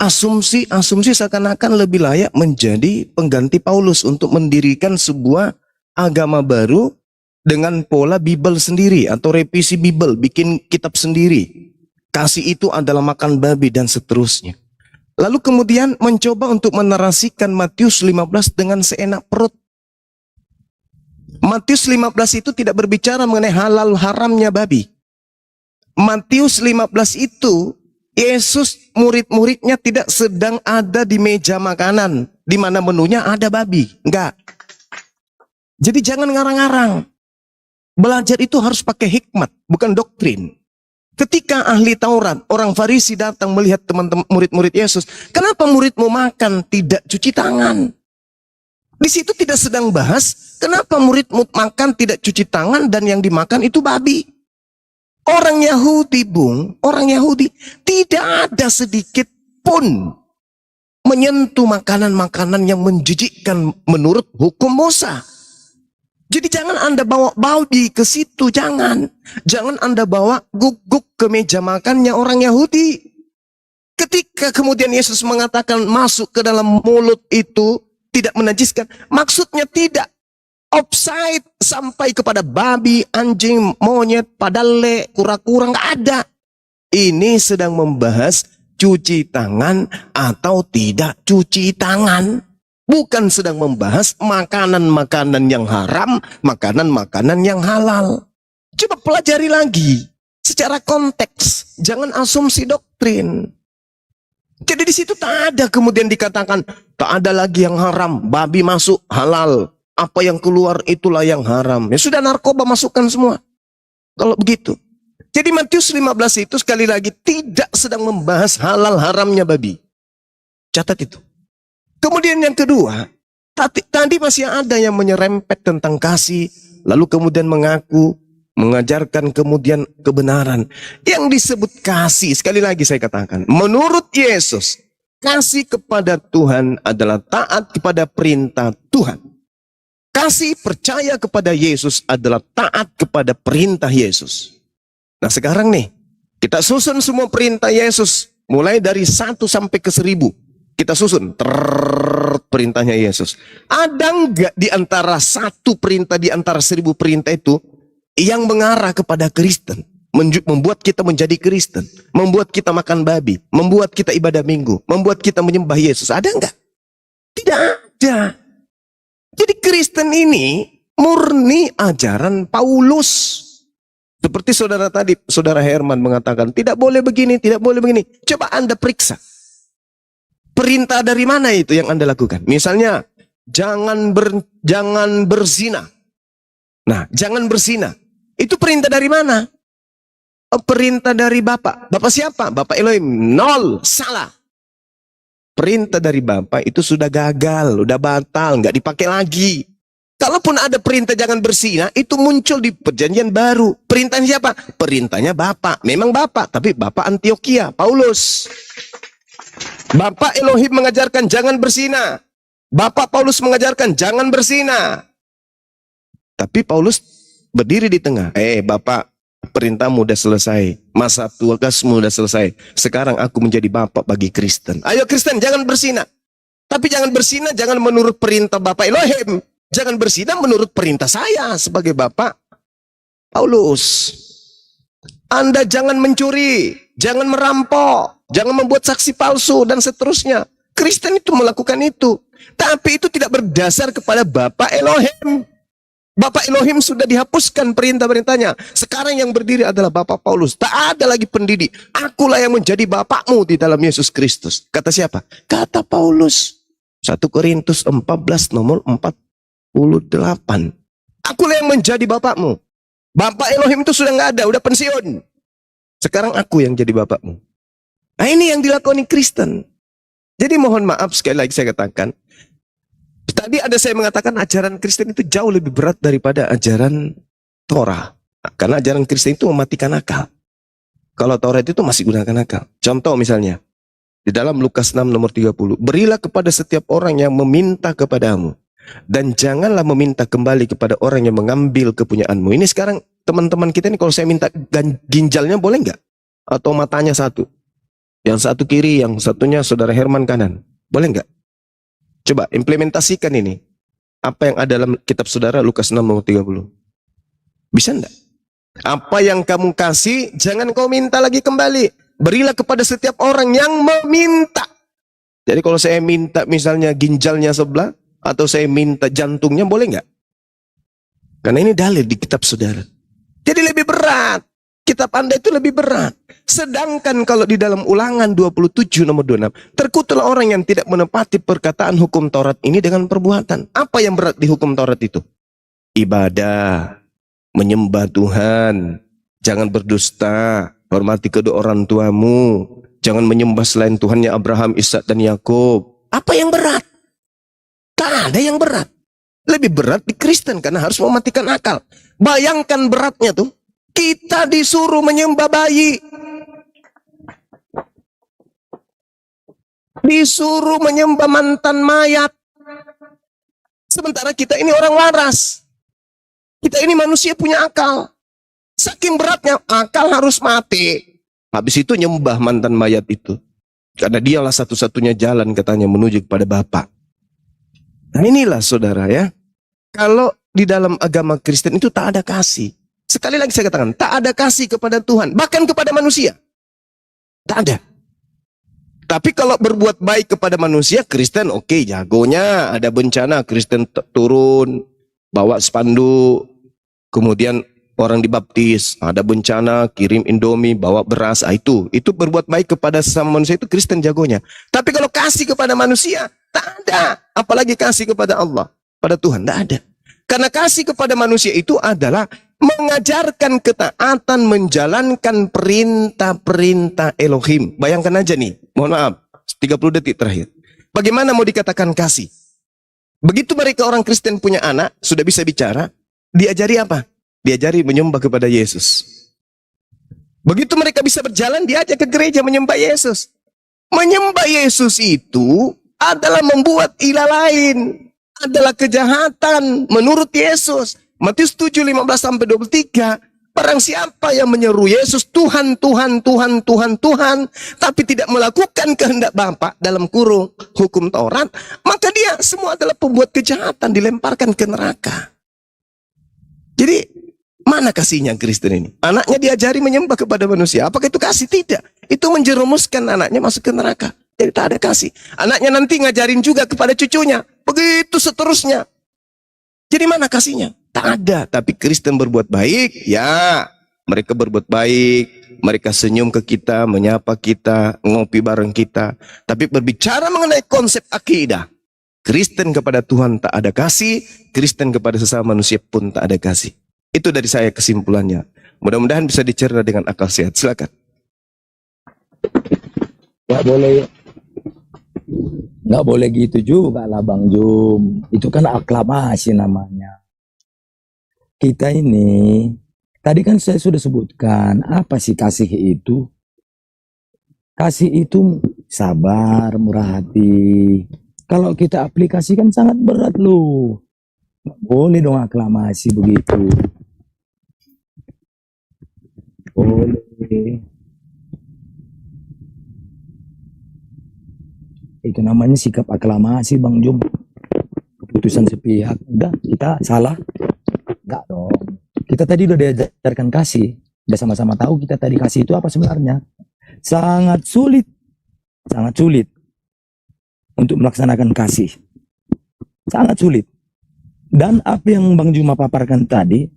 Asumsi seakan-akan lebih layak menjadi pengganti Paulus untuk mendirikan sebuah agama baru dengan pola Bible sendiri atau revisi Bible, bikin kitab sendiri. Kasih itu adalah makan babi dan seterusnya. Lalu kemudian mencoba untuk menarasikan Matius 15 dengan seenak perut. Matius 15 itu tidak berbicara mengenai halal haramnya babi. Matius 15 itu Yesus murid-muridnya tidak sedang ada di meja makanan di mana menunya ada babi. Enggak. Jadi jangan ngarang-ngarang. Belajar itu harus pakai hikmat, bukan doktrin. Ketika ahli Taurat, orang Farisi datang melihat teman-teman murid-murid Yesus, kenapa muridmu makan tidak cuci tangan? Di situ tidak sedang bahas, kenapa muridmu makan tidak cuci tangan dan yang dimakan itu babi. Orang Yahudi, Bung, orang Yahudi tidak ada sedikit pun menyentuh makanan-makanan yang menjijikkan menurut hukum Musa. Jadi jangan Anda bawa babi ke situ, jangan. Jangan Anda bawa guguk ke meja makannya orang Yahudi. Ketika kemudian Yesus mengatakan masuk ke dalam mulut itu tidak menajiskan, maksudnya tidak offside sampai kepada babi, anjing, monyet, padale, kura-kura, nggak ada. Ini sedang membahas cuci tangan atau tidak cuci tangan. Bukan sedang membahas makanan-makanan yang haram, makanan-makanan yang halal. Coba pelajari lagi secara konteks, jangan asumsi doktrin. Jadi di situ tak ada kemudian dikatakan tak ada lagi yang haram, babi masuk halal, apa yang keluar itulah yang haram. Ya sudah, narkoba masukkan semua. Kalau begitu. Jadi Matius 15 itu sekali lagi tidak sedang membahas halal haramnya babi. Catat itu. Kemudian yang kedua, tadi masih ada yang menyerempet tentang kasih, lalu kemudian mengaku, mengajarkan kemudian kebenaran. Yang disebut kasih, sekali lagi saya katakan, menurut Yesus, kasih kepada Tuhan adalah taat kepada perintah Tuhan. Kasih percaya kepada Yesus adalah taat kepada perintah Yesus. Nah sekarang nih, kita susun semua perintah Yesus, mulai dari 1 sampai ke 1000. Kita susun perintahnya Yesus. Ada enggak di antara satu perintah di antara 1000 perintah itu yang mengarah kepada Kristen, membuat kita menjadi Kristen, membuat kita makan babi, membuat kita ibadah minggu, membuat kita menyembah Yesus? Ada enggak? Tidak ada. Jadi Kristen ini murni ajaran Paulus. Seperti saudara tadi, saudara Herman mengatakan tidak boleh begini, tidak boleh begini. Coba Anda periksa. Perintah dari mana itu yang Anda lakukan? Misalnya, jangan berzina. Nah, jangan berzina. Itu perintah dari mana? Perintah dari Bapak. Bapak siapa? Bapak Elohim. Nol. Salah. Perintah dari Bapak itu sudah gagal, sudah batal, nggak dipakai lagi. Kalaupun ada perintah jangan berzina, itu muncul di perjanjian baru. Perintahnya siapa? Perintahnya Bapak. Memang Bapak, tapi Bapak Antioquia, Paulus. Bapak Elohim mengajarkan jangan berzina. Bapak Paulus mengajarkan jangan berzina. Tapi Paulus berdiri di tengah. Bapak, perintahmu udah selesai. Masa tugasmu udah selesai. Sekarang aku menjadi bapak bagi Kristen. Ayo Kristen, jangan berzina. Tapi jangan berzina, jangan menurut perintah Bapak Elohim. Jangan berzina menurut perintah saya sebagai Bapak Paulus. Anda jangan mencuri, jangan merampok, jangan membuat saksi palsu, dan seterusnya. Kristen itu melakukan itu. Tapi itu tidak berdasar kepada Bapak Elohim. Bapak Elohim sudah dihapuskan perintah-perintahnya. Sekarang yang berdiri adalah Bapak Paulus. Tak ada lagi pendidik. Akulah yang menjadi bapakmu di dalam Yesus Kristus. Kata siapa? Kata Paulus. 1 Korintus 14 nomor 48. Akulah yang menjadi bapakmu. Bapak Elohim itu sudah nggak ada, udah pensiun. Sekarang aku yang jadi bapakmu. Nah ini yang dilakoni Kristen. Jadi mohon maaf sekali lagi saya katakan. Tadi ada saya mengatakan ajaran Kristen itu jauh lebih berat daripada ajaran Torah. Karena ajaran Kristen itu mematikan akal. Kalau Torah itu masih gunakan akal. Contoh misalnya. Di dalam Lukas 6 nomor 30. Berilah kepada setiap orang yang meminta kepadamu. Dan janganlah meminta kembali kepada orang yang mengambil kepunyaanmu. Ini sekarang teman-teman kita ini kalau saya minta ginjalnya boleh nggak? Atau matanya satu. Yang satu kiri, yang satunya saudara Herman kanan. Boleh nggak? Coba implementasikan ini. Apa yang ada dalam kitab saudara Lukas 6 nomor 30. Bisa enggak? Apa yang kamu kasih, jangan kau minta lagi kembali. Berilah kepada setiap orang yang meminta. Jadi kalau saya minta misalnya ginjalnya sebelah, atau saya minta jantungnya, boleh nggak? Karena ini dalil di kitab saudara. Jadi lebih berat. Kitab Anda itu lebih berat. Sedangkan kalau di dalam Ulangan 27 nomor 26, terkutuklah orang yang tidak menepati perkataan hukum Taurat ini dengan perbuatan. Apa yang berat di hukum Taurat itu? Ibadah, menyembah Tuhan, jangan berdusta, hormati kedua orang tuamu, jangan menyembah selain Tuhannya Abraham, Ishak dan Yakub. Apa yang berat? Tak ada yang berat. Lebih berat di Kristen karena harus mematikan akal. Bayangkan beratnya tuh. Kita disuruh menyembah bayi. Disuruh menyembah mantan mayat. Sementara kita ini orang waras. Kita ini manusia punya akal. Saking beratnya, akal harus mati. Habis itu nyembah mantan mayat itu. Karena dialah satu-satunya jalan katanya menuju kepada Bapa. Nah inilah saudara ya. Kalau di dalam agama Kristen itu tak ada kasih. Sekali lagi saya katakan, tak ada kasih kepada Tuhan. Bahkan kepada manusia. Tak ada. Tapi kalau berbuat baik kepada manusia, Kristen oke, jagonya. Ada bencana, Kristen turun, bawa spanduk. Kemudian orang dibaptis, ada bencana, kirim Indomie, bawa beras, itu berbuat baik kepada sesama manusia, itu Kristen jagonya. Tapi kalau kasih kepada manusia, tak ada. Apalagi kasih kepada Allah, pada Tuhan, tak ada. Karena kasih kepada manusia itu adalah mengajarkan ketaatan, menjalankan perintah-perintah Elohim. Bayangkan aja nih, mohon maaf, 30 detik terakhir. Bagaimana mau dikatakan kasih? Begitu mereka orang Kristen punya anak, sudah bisa bicara, diajari apa? Diajari menyembah kepada Yesus. Begitu mereka bisa berjalan, diajak ke gereja menyembah Yesus. Menyembah Yesus itu adalah membuat ilah lain. Adalah kejahatan menurut Yesus. Matius 7:15-23. Barang siapa yang menyeru Yesus Tuhan, Tuhan, Tuhan, Tuhan, Tuhan, tapi tidak melakukan kehendak Bapa dalam kurung hukum Taurat, maka dia semua adalah pembuat kejahatan, dilemparkan ke neraka. Jadi mana kasihnya Kristen ini? Anaknya diajari menyembah kepada manusia. Apakah itu kasih? Tidak. Itu menjerumuskan anaknya masuk ke neraka. Jadi tak ada kasih. Anaknya nanti ngajarin juga kepada cucunya. Begitu seterusnya. Jadi mana kasihnya? Tak ada. Tapi Kristen berbuat baik, ya. Mereka berbuat baik. Mereka senyum ke kita, menyapa kita, ngopi bareng kita. Tapi berbicara mengenai konsep akidah, Kristen kepada Tuhan tak ada kasih. Kristen kepada sesama manusia pun tak ada kasih. Itu dari saya kesimpulannya. Mudah-mudahan bisa dicerna dengan akal sehat. Silakan. Nggak boleh gitu juga lah Bang Jum. Itu kan aklamasi namanya. Kita ini, tadi kan saya sudah sebutkan, apa sih kasih itu? Kasih itu sabar, murah hati. Kalau kita aplikasikan sangat berat loh. Nggak boleh dong aklamasi begitu. Boleh. Itu namanya sikap aklamasi Bang Jum. Keputusan sepihak. Enggak, kita salah. Enggak dong. Kita tadi udah diajarkan kasih. Udah sama-sama tahu kita tadi kasih itu apa sebenarnya. Sangat sulit. Sangat sulit. Untuk melaksanakan kasih. Sangat sulit. Dan apa yang Bang Juma paparkan tadi,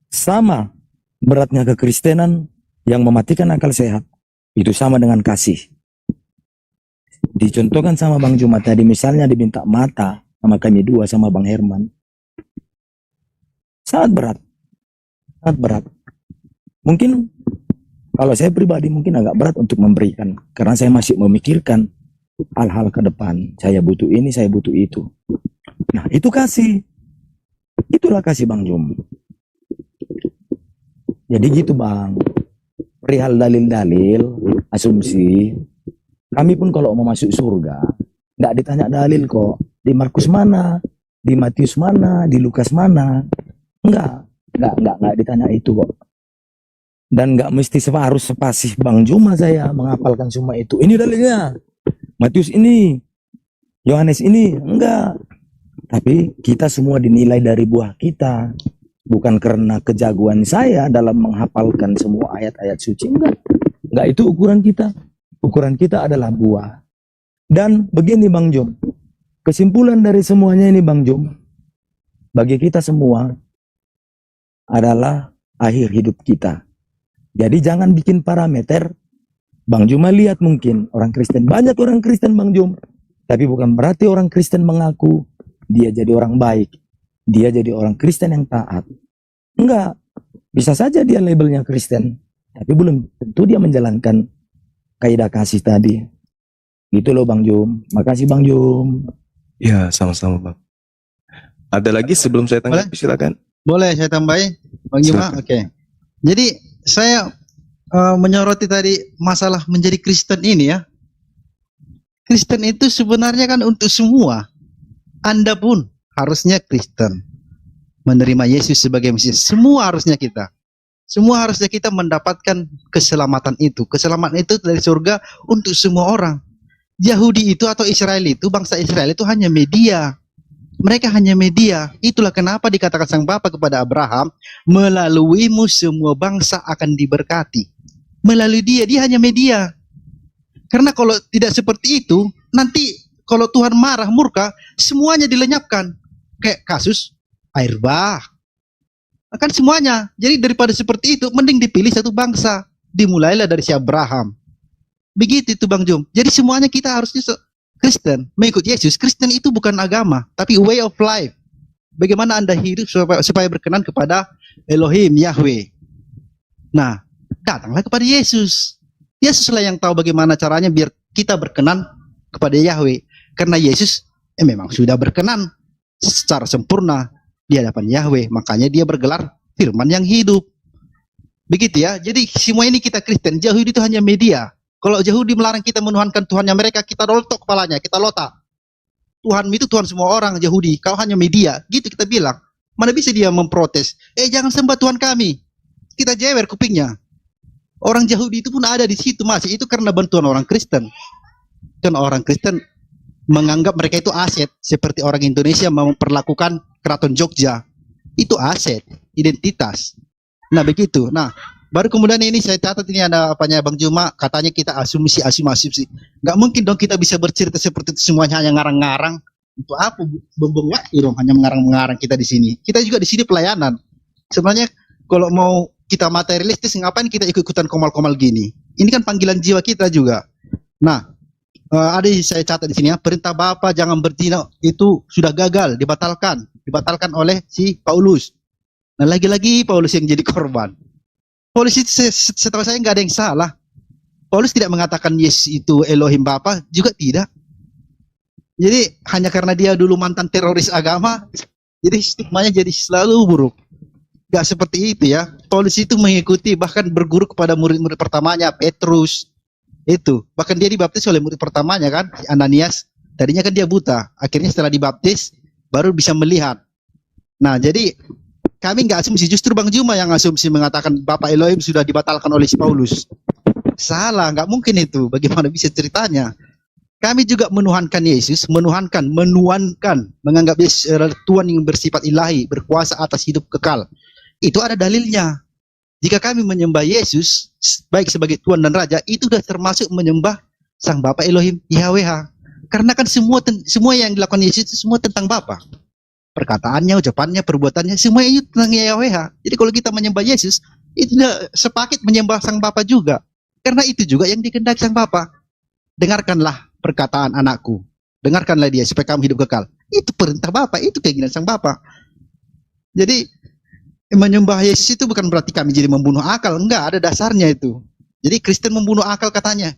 sama beratnya kekristenan yang mematikan akal sehat. Itu sama dengan kasih. Dicontohkan sama Bang Juma tadi, misalnya diminta mata sama kami dua, sama Bang Herman. Sangat berat. Sangat berat. Mungkin kalau saya pribadi mungkin agak berat untuk memberikan. Karena saya masih memikirkan hal-hal ke depan. Saya butuh ini, saya butuh itu. Nah, itu kasih. Itulah kasih Bang Jum. Jadi gitu Bang. Perihal dalil-dalil, asumsi. Kami pun kalau mau masuk surga, nggak ditanya dalil kok. Di Markus mana? Di Matius mana? Di Lukas mana? Nggak ditanya itu kok. Dan nggak mesti harus sepasih Bang Juma saya menghafalkan semua itu. Ini dalilnya. Matius ini. Yohanes ini. Enggak. Tapi kita semua dinilai dari buah kita. Bukan karena kejagoan saya dalam menghafalkan semua ayat-ayat suci. Enggak itu ukuran kita. Ukuran kita adalah buah. Dan begini Bang Jum. Kesimpulan dari semuanya ini Bang Jum. Bagi kita semua adalah akhir hidup kita. Jadi jangan bikin parameter. Bang Juma lihat mungkin orang Kristen. Banyak orang Kristen Bang Jum. Tapi bukan berarti orang Kristen mengaku dia jadi orang baik. Dia jadi orang Kristen yang taat. Enggak. Bisa saja dia labelnya Kristen. Tapi belum tentu dia menjalankan kaidah kasih tadi. Gitu loh Bang Jum. Makasih Bang Jum. Ya, sama-sama Bang. Ada lagi sebelum saya tanggapi, silakan. Boleh saya tambahin Bang Juma? Oke. Jadi saya menyoroti tadi masalah menjadi Kristen ini ya. Kristen itu sebenarnya kan untuk semua. Anda pun harusnya Kristen. menerima Yesus sebagai Mesias. Semua harusnya kita mendapatkan keselamatan itu. Keselamatan itu dari surga untuk semua orang. Yahudi itu atau Israel itu, bangsa Israel itu hanya media. Mereka hanya media. Itulah kenapa dikatakan sang Bapa kepada Abraham, melaluimu semua bangsa akan diberkati. Melalui dia hanya media. Karena kalau tidak seperti itu, nanti kalau Tuhan marah, murka, semuanya dilenyapkan. Kayak kasus air bah. Akan semuanya. Jadi daripada seperti itu, mending dipilih satu bangsa. Dimulailah dari si Abraham. Begitu itu Bang Jum. Jadi semuanya kita harusnya Kristen, mengikut Yesus. Kristen itu bukan agama, tapi way of life. Bagaimana Anda hidup supaya berkenan kepada Elohim, Yahweh. Nah, datanglah kepada Yesus. Yesuslah yang tahu bagaimana caranya biar kita berkenan kepada Yahweh. Karena Yesus memang sudah berkenan secara sempurna di hadapan Yahweh. Makanya dia bergelar firman yang hidup. Begitu ya. Jadi semua ini kita Kristen. Yahudi itu hanya media. Kalau Yahudi melarang kita menuhankan Tuhannya mereka, kita roltok kepalanya, kita lotak. Tuhanmu itu Tuhan semua orang Yahudi. Kau hanya media. Gitu kita bilang. Mana bisa dia memprotes? Jangan sembah Tuhan kami. Kita jewer kupingnya. Orang Yahudi itu pun ada di situ masih. Itu karena bantuan orang Kristen. Karena orang Kristen menganggap mereka itu aset. Seperti orang Indonesia memperlakukan Keraton Jogja. Itu aset, identitas. Nah begitu. Nah baru kemudian ini saya catat ini ada apanya Bang Juma. Katanya kita asumsi. Nggak mungkin dong kita bisa bercerita seperti itu semuanya hanya ngarang-ngarang. Itu apa? Bembong dong hanya mengarang-mengarang kita di sini. Kita juga di sini pelayanan. Sebenarnya kalau mau kita materialistis, ngapain kita ikut-ikutan komal-komal gini? Ini kan panggilan jiwa kita juga. Nah, ada saya catat di sini ya, perintah Bapa jangan berzina itu sudah gagal, dibatalkan oleh si Paulus. Nah, lagi-lagi Paulus yang jadi korban. Paulus itu setahu saya nggak ada yang salah. Paulus tidak mengatakan Yesus itu Elohim Bapa, juga tidak. Jadi hanya karena dia dulu mantan teroris agama, jadi stigmanya jadi selalu buruk. Gak seperti itu ya. Paulus itu mengikuti bahkan berguru kepada murid-murid pertamanya Petrus. Itu bahkan dia dibaptis oleh murid pertamanya kan, Ananias. Tadinya kan dia buta, akhirnya setelah dibaptis baru bisa melihat. Nah jadi kami nggak asumsi, justru Bang Juma yang asumsi mengatakan Bapak Elohim sudah dibatalkan oleh si Paulus. Salah, nggak mungkin itu. Bagaimana bisa ceritanya? Kami juga menuhankan Yesus, menuhankan, menganggap Yesus adalah Tuhan yang bersifat ilahi, berkuasa atas hidup kekal. Itu ada dalilnya. Jika kami menyembah Yesus baik sebagai Tuhan dan Raja, itu sudah termasuk menyembah Sang Bapa Elohim Yahweh. Karena kan semua yang dilakukan Yesus itu semua tentang Bapa. Perkataannya, ucapannya, perbuatannya, semua itu tentang Yahweh. Jadi kalau kita menyembah Yesus, itu sudah sepaket menyembah Sang Bapa juga. Karena itu juga yang dikehendaki Sang Bapa. Dengarkanlah perkataan anakku. Dengarkanlah dia supaya kamu hidup kekal. Itu perintah Bapa, itu keinginan Sang Bapa. Jadi menyembah Yesus itu bukan berarti kami jadi membunuh akal. Enggak, ada dasarnya itu. Jadi Kristen membunuh akal katanya.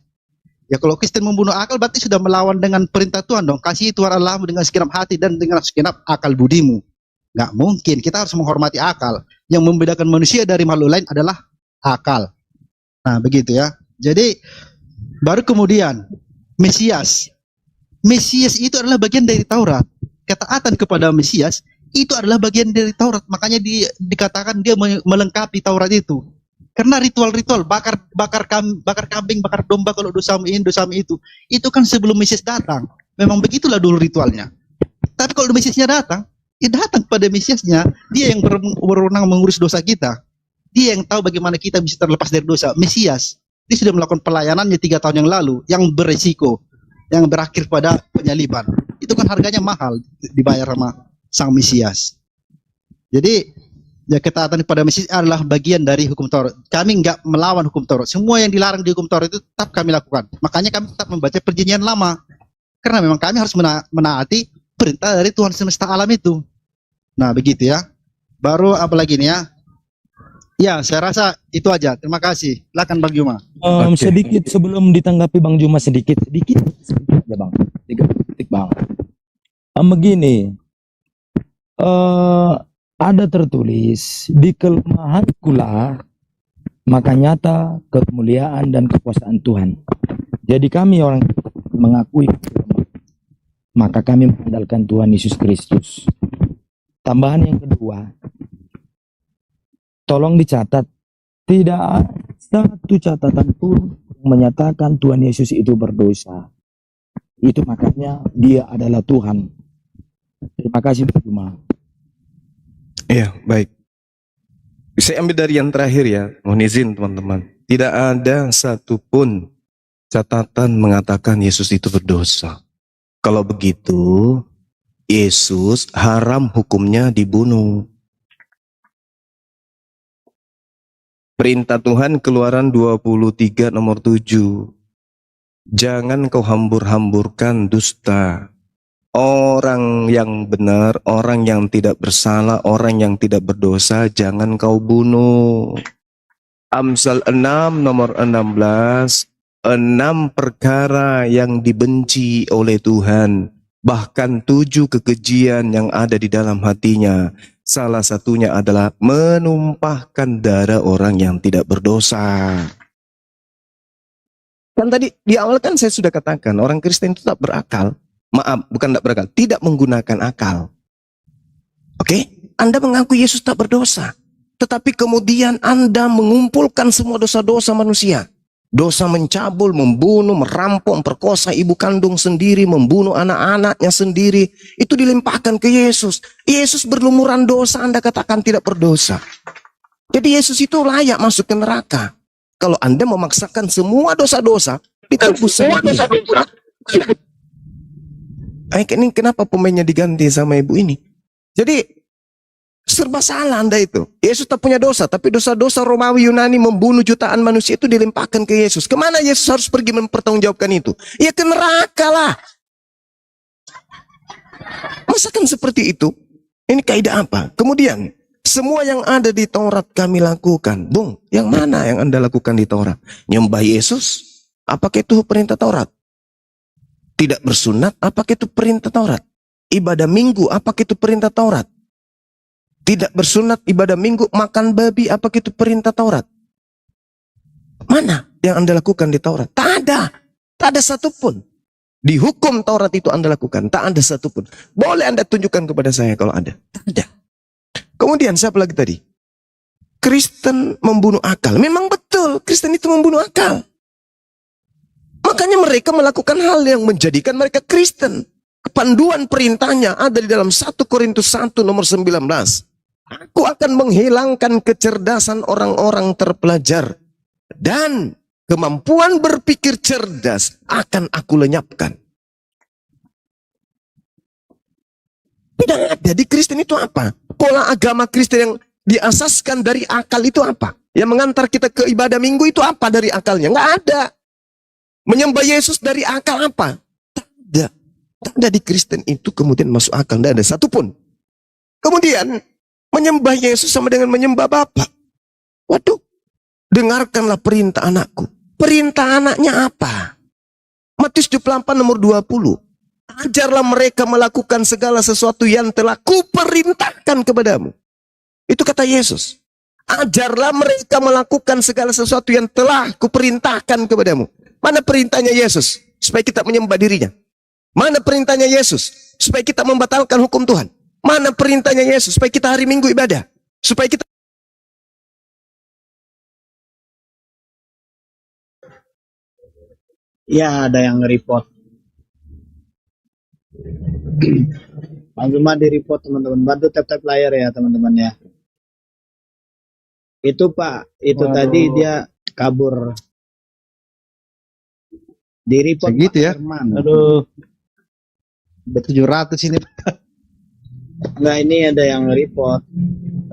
Ya kalau Kristen membunuh akal berarti sudah melawan dengan perintah Tuhan dong. Kasih Tuhan Allahmu dengan segenap hati dan dengan segenap akal budimu. Enggak mungkin. Kita harus menghormati akal. Yang membedakan manusia dari makhluk lain adalah akal. Nah begitu ya. Jadi baru kemudian Mesias. Mesias itu adalah bagian dari Taurat. Ketaatan kepada Mesias itu adalah bagian dari Taurat. Makanya dikatakan dia melengkapi Taurat itu. Karena ritual-ritual bakar kambing, bakar domba kalau dosamu ini, dosamu itu. Itu kan sebelum Mesias datang. Memang begitulah dulu ritualnya. Tapi kalau Mesiasnya datang, ya datang pada Mesiasnya. Dia yang berwenang mengurus dosa kita. Dia yang tahu bagaimana kita bisa terlepas dari dosa. Mesias. Dia sudah melakukan pelayanannya 3 tahun yang lalu. Yang beresiko. Yang berakhir pada penyaliban. Itu kan harganya mahal dibayar sama Sang Mesias. Jadi ya ketaatan pada Mesias adalah bagian dari hukum Taurat. Kami enggak melawan hukum Taurat. Semua yang dilarang di hukum Taurat itu tetap kami lakukan. Makanya kami tetap membaca Perjanjian Lama. Karena memang kami harus menaati perintah dari Tuhan semesta alam itu. Nah begitu ya. Baru apa lagi nih ya? Ya saya rasa itu aja. Terima kasih. Silakan Bang Juma. Sedikit sebelum ditanggapi Bang Juma sedikit aja Bang. 3 detik Bang. Begini. Ada tertulis di kelemahankulah maka nyata kemuliaan dan kekuasaan Tuhan. Jadi kami orang mengakui maka kami mengandalkan Tuhan Yesus Kristus. Tambahan yang kedua, tolong dicatat, tidak ada satu catatan pun yang menyatakan Tuhan Yesus itu berdosa. Itu makanya dia adalah Tuhan. Terima kasih Pak Juma. Iya, baik. Saya ambil dari yang terakhir ya, mohon izin teman-teman. Tidak ada satupun catatan mengatakan Yesus itu berdosa. Kalau begitu, Yesus haram hukumnya dibunuh. Perintah Tuhan Keluaran 23 nomor 7. Jangan kau hambur-hamburkan dusta. Orang yang benar, orang yang tidak bersalah, orang yang tidak berdosa, jangan kau bunuh. Amsal 6 nomor 16. 6 perkara yang dibenci oleh Tuhan, bahkan 7 kekejian yang ada di dalam hatinya. Salah satunya adalah menumpahkan darah orang yang tidak berdosa. Kan tadi di awal kan saya sudah katakan, orang Kristen itu tak berakal. Maaf, bukan tak berakal, tidak menggunakan akal. Oke? Anda mengaku Yesus tak berdosa, tetapi kemudian Anda mengumpulkan semua dosa-dosa manusia. Dosa mencabul, membunuh, merampok, memperkosa ibu kandung sendiri, membunuh anak-anaknya sendiri. Itu dilimpahkan ke Yesus. Yesus berlumuran dosa, Anda katakan tidak berdosa. Jadi Yesus itu layak masuk ke neraka. Kalau Anda memaksakan semua dosa-dosa ditebus sama Dia. Ini kenapa pemainnya diganti sama ibu ini? Jadi serba salah Anda itu. Yesus tak punya dosa, tapi dosa-dosa Romawi Yunani membunuh jutaan manusia itu dilimpahkan ke Yesus. Kemana Yesus harus pergi mempertanggungjawabkan itu? Ya ke neraka lah. Masakan seperti itu? Ini kaidah apa? Kemudian, semua yang ada di Taurat kami lakukan. Bung, yang mana yang Anda lakukan di Taurat? Nyembah Yesus? Apakah itu perintah Taurat? Tidak bersunat? Apakah itu perintah Taurat? Ibadah minggu? Apakah itu perintah Taurat? Tidak bersunat, ibadah minggu, makan babi, apakah itu perintah Taurat? Mana yang Anda lakukan di Taurat? Tak ada. Tak ada satupun. Di hukum Taurat itu Anda lakukan. Tak ada satupun. Boleh Anda tunjukkan kepada saya kalau ada. Tak ada. Kemudian siapa lagi tadi? Kristen membunuh akal. Memang betul, Kristen itu membunuh akal. Makanya mereka melakukan hal yang menjadikan mereka Kristen. Panduan perintahnya ada di dalam 1 Korintus 1 nomor 19. Aku akan menghilangkan kecerdasan orang-orang terpelajar. Dan kemampuan berpikir cerdas akan aku lenyapkan. Tidak ada di Kristen itu apa? Pola agama Kristen yang diasaskan dari akal itu apa? Yang mengantar kita ke ibadah minggu itu apa dari akalnya? Nggak ada. Menyembah Yesus dari akal apa? Tak ada. Tak ada di Kristen itu kemudian masuk akal. Tidak ada satupun. Kemudian menyembah Yesus sama dengan menyembah Bapa. Waduh. Dengarkanlah perintah anakku. Perintah anaknya apa? Matius 28 nomor 20. Ajarlah mereka melakukan segala sesuatu yang telah kuperintahkan kepadamu. Itu kata Yesus. Ajarlah mereka melakukan segala sesuatu yang telah kuperintahkan kepadamu. Mana perintahnya Yesus? Supaya kita menyembah dirinya. Mana perintahnya Yesus? Supaya kita membatalkan hukum Tuhan. Mana perintahnya Yesus? Supaya kita hari Minggu ibadah. Supaya kita... Ya, ada yang nge-report. Bang Zuma di-report teman-teman. Bantu tap-tap layar ya teman-teman ya. Itu Pak, itu tadi dia kabur. Di-report Segitu ya? Herman. Aduh. Udah 700 ini. Enggak, ini ada yang nge-report.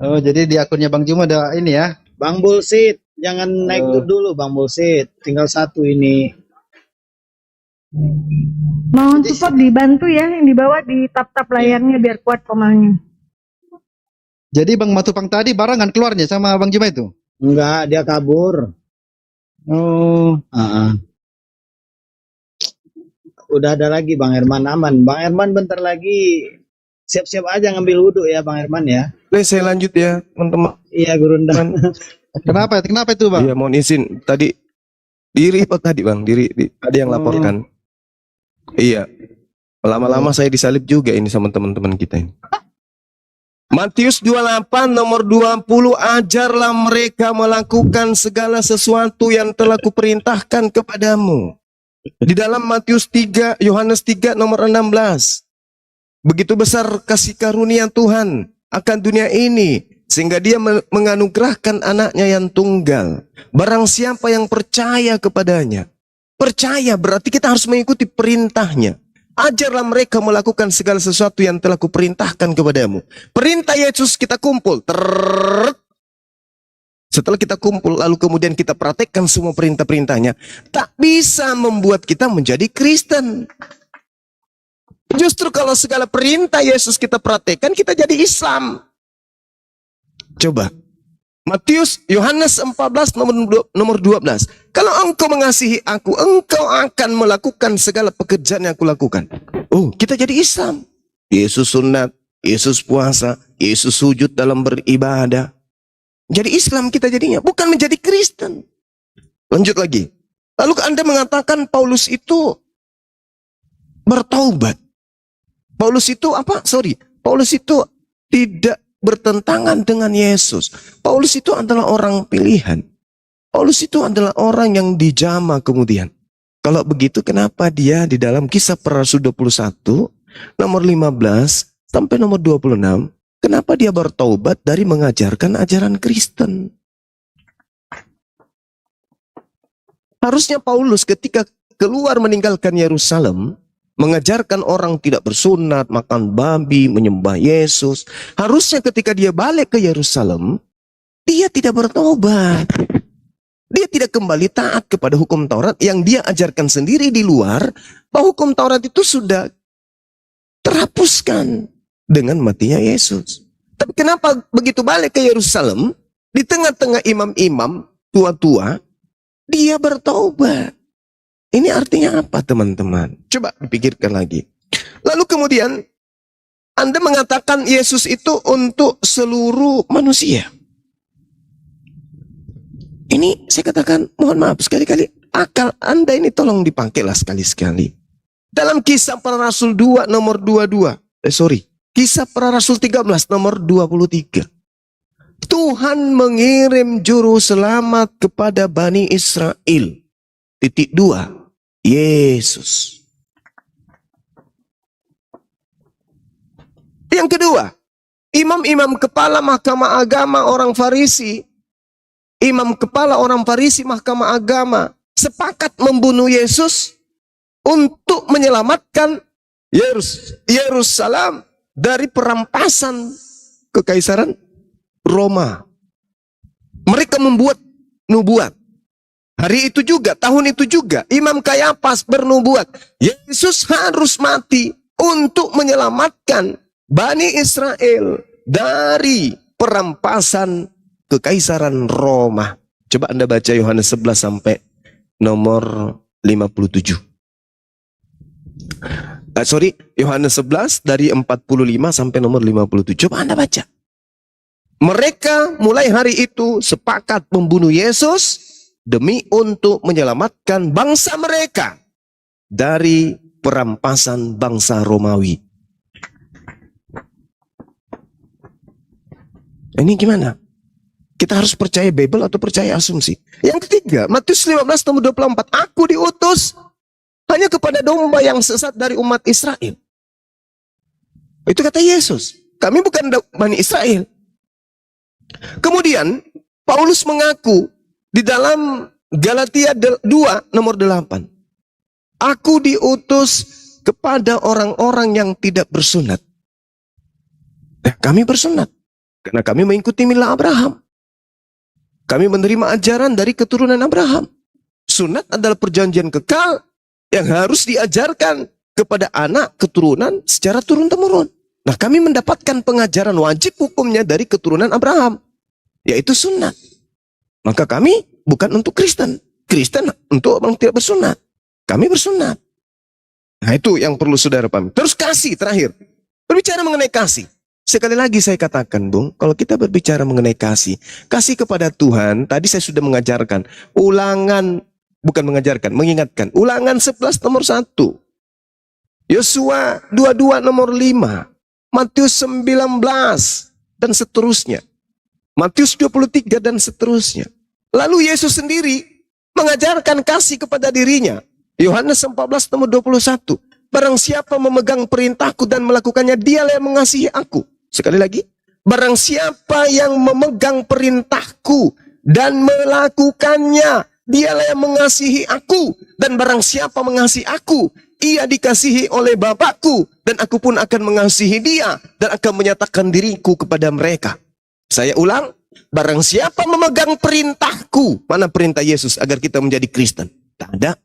Oh, jadi di akunnya Bang Juma ada ini ya? Bang Bullshit, jangan naik dulu Bang Bullshit. Tinggal satu ini. Mohon support dibantu ya, yang di bawah di tap-tap layarnya biar kuat komalnya. Jadi Bang Matupang tadi barengan keluarnya sama Bang Juma itu? Enggak, dia kabur. Oh. Udah ada lagi Bang Herman aman. Bang Herman bentar lagi siap-siap aja ngambil wudhu ya Bang Herman ya. Saya lanjut ya teman-teman. Iya Gurunda. Kenapa itu Bang? Iya mohon izin. Tadi diri tadi Bang, ada yang laporkan. Iya. Lama-lama saya disalib juga ini sama teman-teman kita ini. Matius 28 nomor 20, ajarlah mereka melakukan segala sesuatu yang telah kuperintahkan kepadamu. Di dalam Matius 3, Yohanes 3 nomor 16. Begitu besar kasih karunia Tuhan akan dunia ini, sehingga dia menganugerahkan anaknya yang tunggal. Barang siapa yang percaya kepadanya. Percaya berarti kita harus mengikuti perintahnya. Ajarlah mereka melakukan segala sesuatu yang telah kuperintahkan kepadamu. Perintah Yesus kita kumpul. Setelah kita kumpul, lalu kemudian kita praktekkan semua perintah-perintahnya. Tak bisa membuat kita menjadi Kristen. Justru kalau segala perintah Yesus kita praktekkan, kita jadi Islam. Coba. Yohanes 14 nomor 12. Kalau engkau mengasihi aku, engkau akan melakukan segala pekerjaan yang aku lakukan. Oh, kita jadi Islam. Yesus sunat, Yesus puasa, Yesus sujud dalam beribadah. Jadi Islam kita jadinya, bukan menjadi Kristen. Lanjut lagi. Lalu Anda mengatakan Paulus itu bertaubat. Paulus itu apa? Paulus itu tidak bertentangan dengan Yesus. Paulus itu adalah orang pilihan. Paulus itu adalah orang yang dijamah kemudian. Kalau begitu kenapa dia di dalam Kisah Para Rasul 21 nomor 15 sampai nomor 26, kenapa dia bertaubat dari mengajarkan ajaran Kristen? Harusnya Paulus ketika keluar meninggalkan Yerusalem, mengajarkan orang tidak bersunat, makan babi, menyembah Yesus. Harusnya ketika dia balik ke Yerusalem, dia tidak bertobat. Dia tidak kembali taat kepada hukum Taurat yang dia ajarkan sendiri di luar, bahwa hukum Taurat itu sudah terhapuskan dengan matinya Yesus. Tapi kenapa begitu balik ke Yerusalem, di tengah-tengah imam-imam tua-tua, dia bertobat? Ini artinya apa, teman-teman? Coba dipikirkan lagi. Lalu kemudian Anda mengatakan Yesus itu untuk seluruh manusia. Ini saya katakan, mohon maaf sekali-kali, akal Anda ini tolong dipakailah sekali-sekali. Dalam Kisah Para Rasul 2 nomor 22. Kisah Para Rasul 13 nomor 23. Tuhan mengirim juru selamat kepada Bani Israel. Titik 2. Yesus. Yang kedua, imam-imam kepala mahkamah agama orang Farisi, mahkamah agama sepakat membunuh Yesus untuk menyelamatkan Yerusalem dari perampasan kekaisaran Roma. Mereka membuat nubuat. Hari itu juga, tahun itu juga, Imam Kayafas bernubuat, Yesus harus mati untuk menyelamatkan Bani Israel dari perampasan kekaisaran Roma. Coba Anda baca Yohanes 11 sampai nomor 57. Yohanes 11 dari 45 sampai nomor 57. Coba Anda baca. Mereka mulai hari itu sepakat membunuh Yesus demi untuk menyelamatkan bangsa mereka dari perampasan bangsa Romawi. Ini gimana? Kita harus percaya Bible atau percaya asumsi? Yang ketiga, Matius 15 nomor 24. Aku diutus hanya kepada domba yang sesat dari umat Israel. Itu kata Yesus. Kami bukan Bani Israel. Kemudian, Paulus mengaku di dalam Galatia 2 nomor 8. Aku diutus kepada orang-orang yang tidak bersunat. Kami bersunat. Karena kami mengikuti milah Abraham. Kami menerima ajaran dari keturunan Abraham. Sunat adalah perjanjian kekal yang harus diajarkan kepada anak keturunan secara turun-temurun. Nah, kami mendapatkan pengajaran wajib hukumnya dari keturunan Abraham, yaitu sunat. Maka kami bukan untuk Kristen. Kristen untuk orang tidak bersunat. Kami bersunat. Nah, itu yang perlu saudara pahami. Terus kasih terakhir. Berbicara mengenai kasih. Sekali lagi saya katakan, Bung, kalau kita berbicara mengenai kasih. Kasih kepada Tuhan, tadi saya sudah mengajarkan. Mengingatkan. Ulangan 11 nomor 1. Yosua 22 nomor 5. Matius 19 dan seterusnya. Matius 23 dan seterusnya. Lalu Yesus sendiri mengajarkan kasih kepada dirinya. Yohanes 14 nomor 21. Barang siapa memegang perintahku dan melakukannya, dialah yang mengasihi aku. Sekali lagi, barang siapa yang memegang perintahku dan melakukannya, dialah yang mengasihi aku. Dan barang siapa mengasihi aku, ia dikasihi oleh Bapakku, dan aku pun akan mengasihi dia dan akan menyatakan diriku kepada mereka. Saya ulang, barang siapa memegang perintahku. Mana perintah Yesus agar kita menjadi Kristen? Tak ada.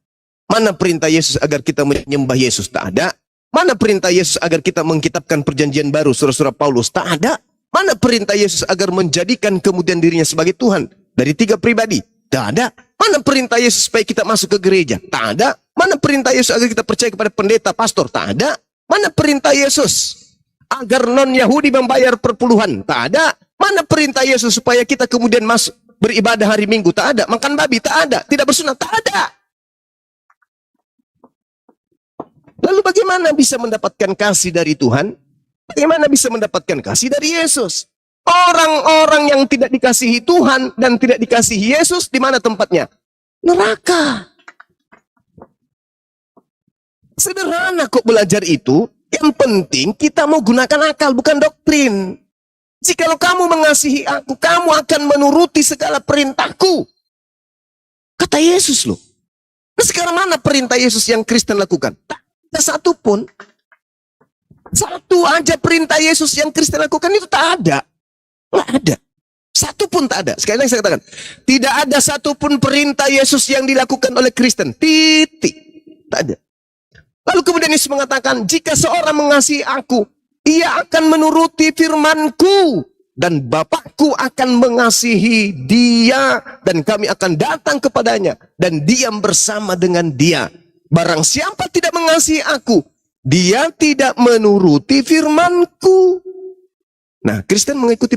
Mana perintah Yesus agar kita menyembah Yesus? Tak ada. Mana perintah Yesus agar kita mengkitabkan perjanjian baru, surah-surah Paulus? Tak ada. Mana perintah Yesus agar menjadikan kemudian dirinya sebagai Tuhan dari 3 pribadi? Tak ada. Mana perintah Yesus supaya kita masuk ke gereja? Tak ada. Mana perintah Yesus agar kita percaya kepada pendeta, pastor? Tak ada. Mana perintah Yesus agar non-Yahudi membayar perpuluhan? Tak ada. Mana perintah Yesus supaya kita kemudian masuk beribadah hari Minggu? Tak ada. Makan babi? Tak ada. Tidak bersunat? Tak ada. Lalu bagaimana bisa mendapatkan kasih dari Tuhan? Bagaimana bisa mendapatkan kasih dari Yesus? Orang-orang yang tidak dikasihi Tuhan dan tidak dikasihi Yesus, di mana tempatnya? Neraka. Sederhana kok belajar itu. Yang penting kita mau gunakan akal, bukan doktrin. Jikalau kamu mengasihi aku, kamu akan menuruti segala perintahku. Kata Yesus loh. Nah, sekarang mana perintah Yesus yang Kristen lakukan? Tak ada satu pun. Satu aja perintah Yesus yang Kristen lakukan itu tak ada. Nggak ada. Satu pun tak ada. Sekali lagi saya katakan. Tidak ada satu pun perintah Yesus yang dilakukan oleh Kristen. Titik. Tak ada. Lalu kemudian Yesus mengatakan, jika seorang mengasihi aku, ia akan menuruti firman-Ku, dan Bapakku akan mengasihi dia, dan kami akan datang kepadanya dan diam bersama dengan dia. Barang siapa tidak mengasihi aku, dia tidak menuruti firman-Ku. Nah, Kristen mengikuti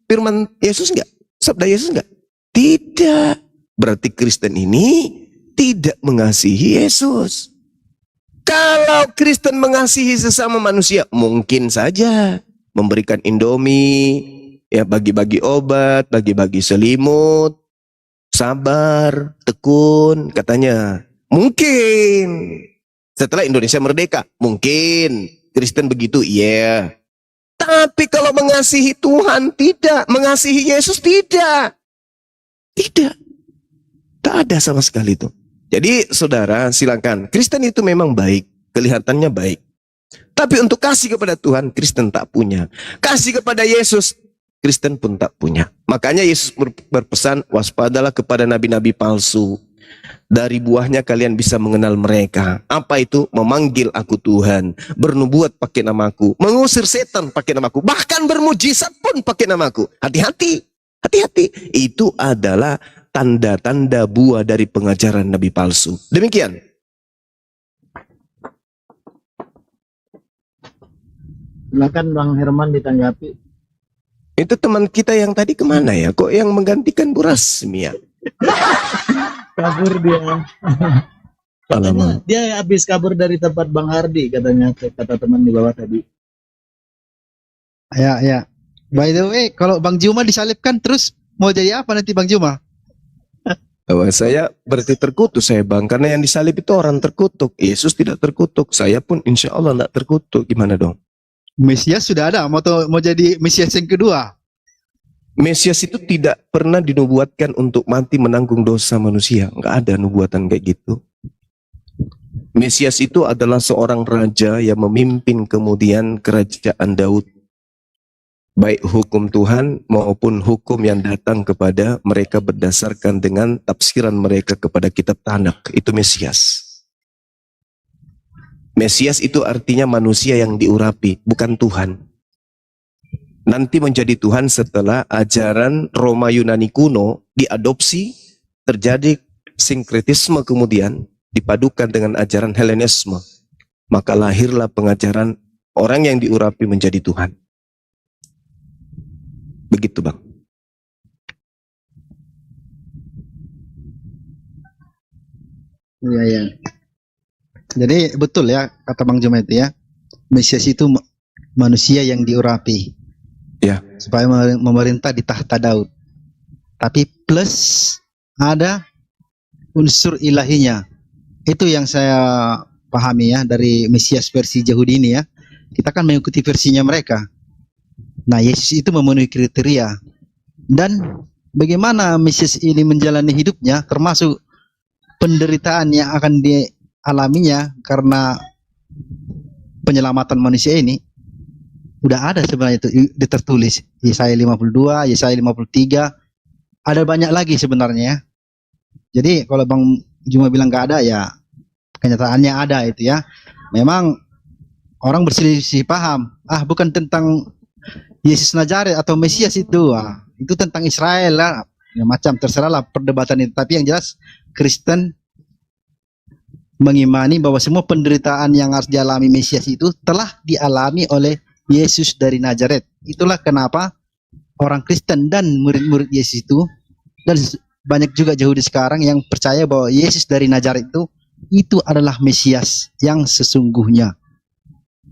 firman Yesus enggak? Sabda Yesus enggak? Tidak. Berarti Kristen ini tidak mengasihi Yesus. Kalau Kristen mengasihi sesama manusia, mungkin saja memberikan Indomie, ya bagi-bagi obat, bagi-bagi selimut, sabar, tekun, katanya. Mungkin. Setelah Indonesia merdeka, mungkin. Kristen begitu, iya. Tapi kalau mengasihi Tuhan, tidak. Mengasihi Yesus, tidak. Tidak. Tak ada sama sekali itu. Jadi saudara silakan, Kristen itu memang baik, kelihatannya baik. Tapi untuk kasih kepada Tuhan, Kristen tak punya. Kasih kepada Yesus, Kristen pun tak punya. Makanya Yesus berpesan, waspadalah kepada nabi-nabi palsu. Dari buahnya kalian bisa mengenal mereka. Apa itu? Memanggil aku Tuhan, bernubuat pakai namaku, mengusir setan pakai namaku, bahkan bermujizat pun pakai namaku. Hati-hati, hati-hati. Itu adalah tanda-tanda buah dari pengajaran nabi palsu. Demikian. Silakan Bang Herman ditanggapi. Itu teman kita yang tadi kemana ya? Kok yang menggantikan Bu Rasmi ya? Kabur dia. Katanya dia habis kabur dari tempat Bang Hardi, katanya, kata teman di bawah tadi. Ya, ya. By the way, kalau Bang Juma disalibkan terus mau jadi apa nanti Bang Juma? Saya berarti terkutuk saya bang, karena yang disalib itu orang terkutuk. Yesus tidak terkutuk, saya pun insya Allah tidak terkutuk. Gimana dong? Mesias sudah ada, mau jadi Mesias yang kedua. Mesias itu tidak pernah dinubuatkan untuk mati menanggung dosa manusia. Nggak ada nubuatan kayak gitu. Mesias itu adalah seorang raja yang memimpin kemudian kerajaan Daud. Baik hukum Tuhan maupun hukum yang datang kepada mereka berdasarkan dengan tafsiran mereka kepada kitab Tanakh. Itu Mesias. Mesias itu artinya manusia yang diurapi, bukan Tuhan. Nanti menjadi Tuhan setelah ajaran Roma Yunani kuno diadopsi, terjadi sinkretisme kemudian dipadukan dengan ajaran Helenisme. Maka lahirlah pengajaran orang yang diurapi menjadi Tuhan. Begitu bang. Iya ya. Jadi betul ya kata Bang Juma itu ya. Mesias itu manusia yang diurapi. Ya. Supaya memerintah di tahta Daud. Tapi plus ada unsur ilahinya. Itu yang saya pahami ya dari Mesias versi Yahudi ini ya. Kita kan mengikuti versinya mereka. Nah, Yesus itu memenuhi kriteria. Dan bagaimana Mesias ini menjalani hidupnya, termasuk penderitaan yang akan dialaminya karena penyelamatan manusia ini, udah ada sebenarnya itu tertulis. Yesaya 52, Yesaya 53, ada banyak lagi sebenarnya. Jadi kalau Bang Juma bilang nggak ada, ya kenyataannya ada itu ya. Memang orang berselisih paham. Bukan tentang Yesus Nazaret atau Mesias itu. Itu tentang Israel lah. Ya, macam terserah lah perdebatan itu. Tapi yang jelas Kristen mengimani bahwa semua penderitaan yang harus dialami Mesias itu telah dialami oleh Yesus dari Nazaret. Itulah kenapa orang Kristen dan murid-murid Yesus dan banyak juga Yahudi sekarang yang percaya bahwa Yesus dari Nazaret itu adalah Mesias yang sesungguhnya.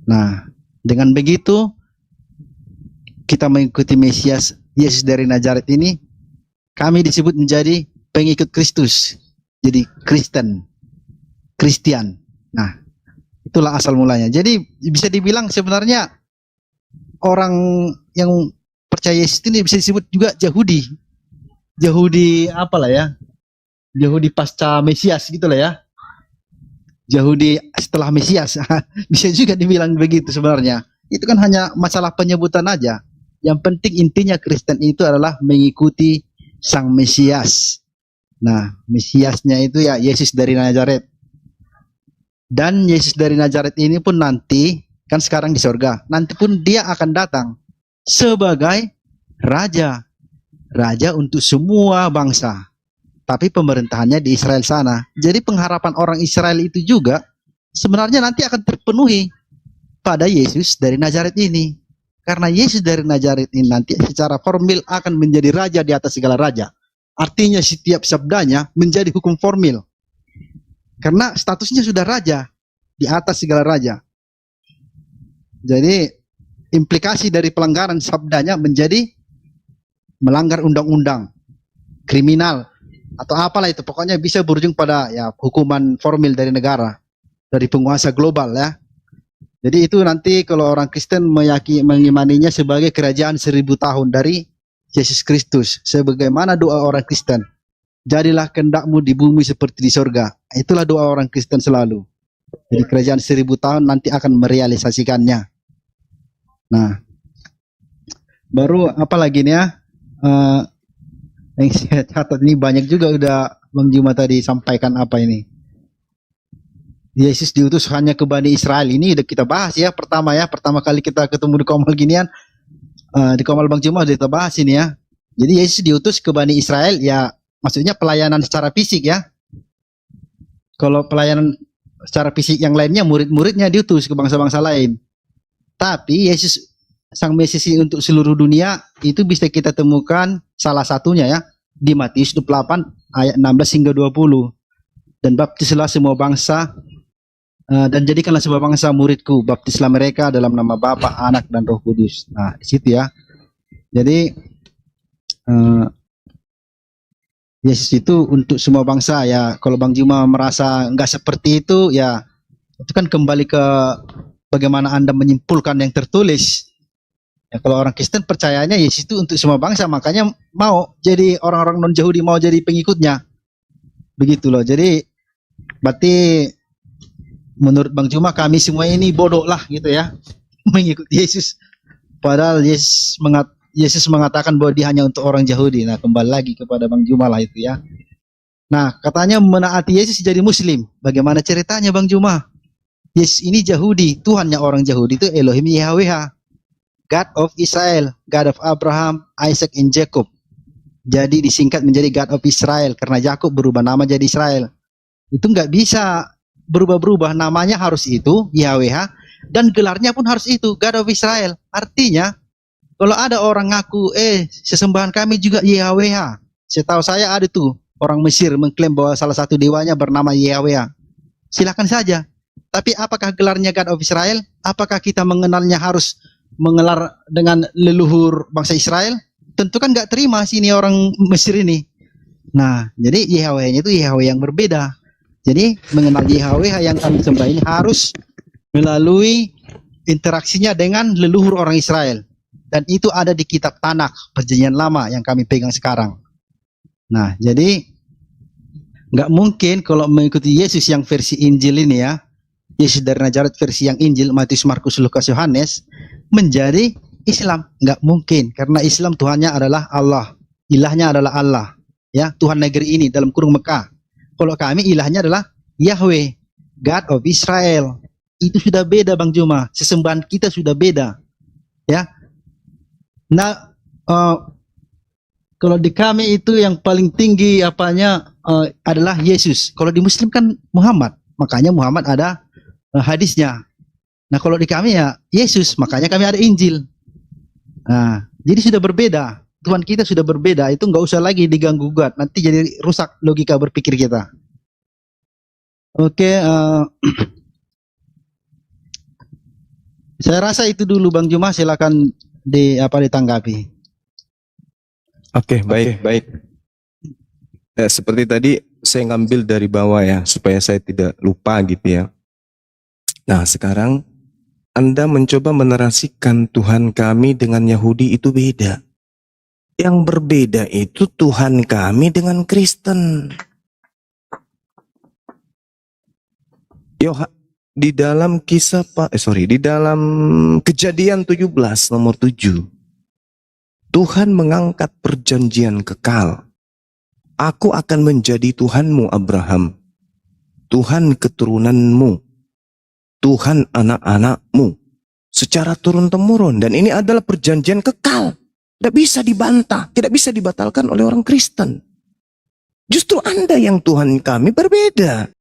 Nah, dengan begitu kita mengikuti Mesias Yesus dari Nazaret ini, kami disebut menjadi pengikut Kristus. Jadi Kristian. Nah, itulah asal mulanya. Jadi bisa dibilang sebenarnya orang yang percaya Yesus ini bisa disebut juga Yahudi. Yahudi apalah ya? Yahudi pasca Mesias gitulah ya. Yahudi setelah Mesias. Bisa juga dibilang begitu sebenarnya. Itu kan hanya masalah penyebutan aja. Yang penting intinya Kristen itu adalah mengikuti Sang Mesias. Nah, Mesiasnya itu ya Yesus dari Nazaret. Dan Yesus dari Nazaret ini pun nanti, kan sekarang di sorga, nanti pun dia akan datang sebagai Raja. Raja untuk semua bangsa. Tapi pemerintahannya di Israel sana. Jadi pengharapan orang Israel itu juga sebenarnya nanti akan terpenuhi pada Yesus dari Nazaret ini. Karena Yesus dari Nazaret ini nanti secara formil akan menjadi raja di atas segala raja. Artinya setiap sabdanya menjadi hukum formil. Karena statusnya sudah raja di atas segala raja. Jadi implikasi dari pelanggaran sabdanya menjadi melanggar undang-undang, kriminal, atau apalah itu. Pokoknya bisa berujung pada ya hukuman formil dari negara, dari penguasa global ya. Jadi itu nanti kalau orang Kristen mengimaninya sebagai kerajaan 1000 tahun dari Yesus Kristus. Sebagaimana doa orang Kristen. Jadilah kehendakmu di bumi seperti di sorga. Itulah doa orang Kristen selalu. Jadi kerajaan 1000 tahun nanti akan merealisasikannya. Nah, baru apa lagi nih ya? Yang saya catat ini banyak juga udah Bang Juma tadi sampaikan apa ini. Yesus diutus hanya ke Bani Israel. Ini udah kita bahas ya pertama kali kita ketemu di Komal ginian, di Komal Bang Juma udah kita bahas ini ya. Jadi Yesus diutus ke Bani Israel ya, maksudnya pelayanan secara fisik ya. Kalau pelayanan secara fisik yang lainnya murid-muridnya diutus ke bangsa-bangsa lain. Tapi Yesus Sang Mesias untuk seluruh dunia itu bisa kita temukan salah satunya ya di Matius 28 ayat 16 hingga 20. Dan baptislah semua bangsa dan jadikanlah semua bangsa muridku, baptislah mereka dalam nama Bapa, Anak dan Roh Kudus. Nah, di situ ya. Jadi Yesus itu untuk semua bangsa ya. Kalau Bang Juma merasa nggak seperti itu ya, itu kan kembali ke bagaimana Anda menyimpulkan yang tertulis. Ya, kalau orang Kristen percayanya Yesus itu untuk semua bangsa, makanya mau jadi orang-orang non-Yahudi mau jadi pengikutnya. Begitu loh. Jadi berarti menurut Bang Juma kami semua ini bodoh lah gitu ya. Mengikut Yesus. Padahal Yesus mengatakan bahwa dia hanya untuk orang Yahudi. Nah, kembali lagi kepada Bang Juma lah itu ya. Nah, katanya menaati Yesus jadi muslim. Bagaimana ceritanya Bang Juma? Yesus ini Yahudi, Tuhannya orang Yahudi itu Elohim Yahweh, God of Israel, God of Abraham, Isaac, and Jacob. Jadi disingkat menjadi God of Israel karena Yakub berubah nama jadi Israel. Itu nggak bisa berubah-berubah, namanya harus itu Yahweh dan gelarnya pun harus itu God of Israel. Artinya kalau ada orang ngaku sesembahan kami juga Yahweh, setahu saya ada tuh orang Mesir mengklaim bahwa salah satu dewanya bernama Yahweh. Silakan saja. Tapi apakah gelarnya God of Israel? Apakah kita mengenalnya harus mengelar dengan leluhur bangsa Israel, tentu kan nggak terima sini orang Mesir ini. Nah, jadi Yahweh-nya itu Yahweh yang berbeda. Jadi mengenal Yahweh yang kami sembah ini harus melalui interaksinya dengan leluhur orang Israel. Dan itu ada di kitab Tanakh, Perjanjian Lama yang kami pegang sekarang. Nah, jadi nggak mungkin kalau mengikuti Yesus yang versi Injil ini ya, Yesus dari Nazaret versi yang Injil, Matius, Markus, Lukas, Yohanes, menjadi Islam. Nggak mungkin, karena Islam Tuhannya adalah Allah, ilahnya adalah Allah. Ya, Tuhan negeri ini dalam kurung Mekah. Kalau kami ilahnya adalah Yahweh, God of Israel. Itu sudah beda Bang Juma. Sesembahan kita sudah beda. Ya. Nah, kalau di kami itu yang paling tinggi adalah Yesus. Kalau di Muslim kan Muhammad. Makanya Muhammad ada hadisnya. Nah, kalau di kami ya Yesus, makanya kami ada Injil. Nah, jadi sudah berbeda. Tuhan kita sudah berbeda, itu nggak usah lagi diganggu gugat, nanti jadi rusak logika berpikir kita. Oke, saya rasa itu dulu Bang Juma, silakan ditanggapi. Oke, baik. Seperti tadi saya ngambil dari bawah ya, supaya saya tidak lupa gitu ya. Nah, sekarang Anda mencoba menarasikan Tuhan kami dengan Yahudi itu beda. Yang berbeda itu Tuhan kami dengan Kristen. Di dalam di dalam Kejadian 17 nomor 7. Tuhan mengangkat perjanjian kekal. Aku akan menjadi Tuhanmu Abraham, Tuhan keturunanmu, Tuhan anak-anakmu, secara turun-temurun. Dan ini adalah perjanjian kekal. Tidak bisa dibantah, tidak bisa dibatalkan oleh orang Kristen. Justru Anda yang Tuhan kami berbeda.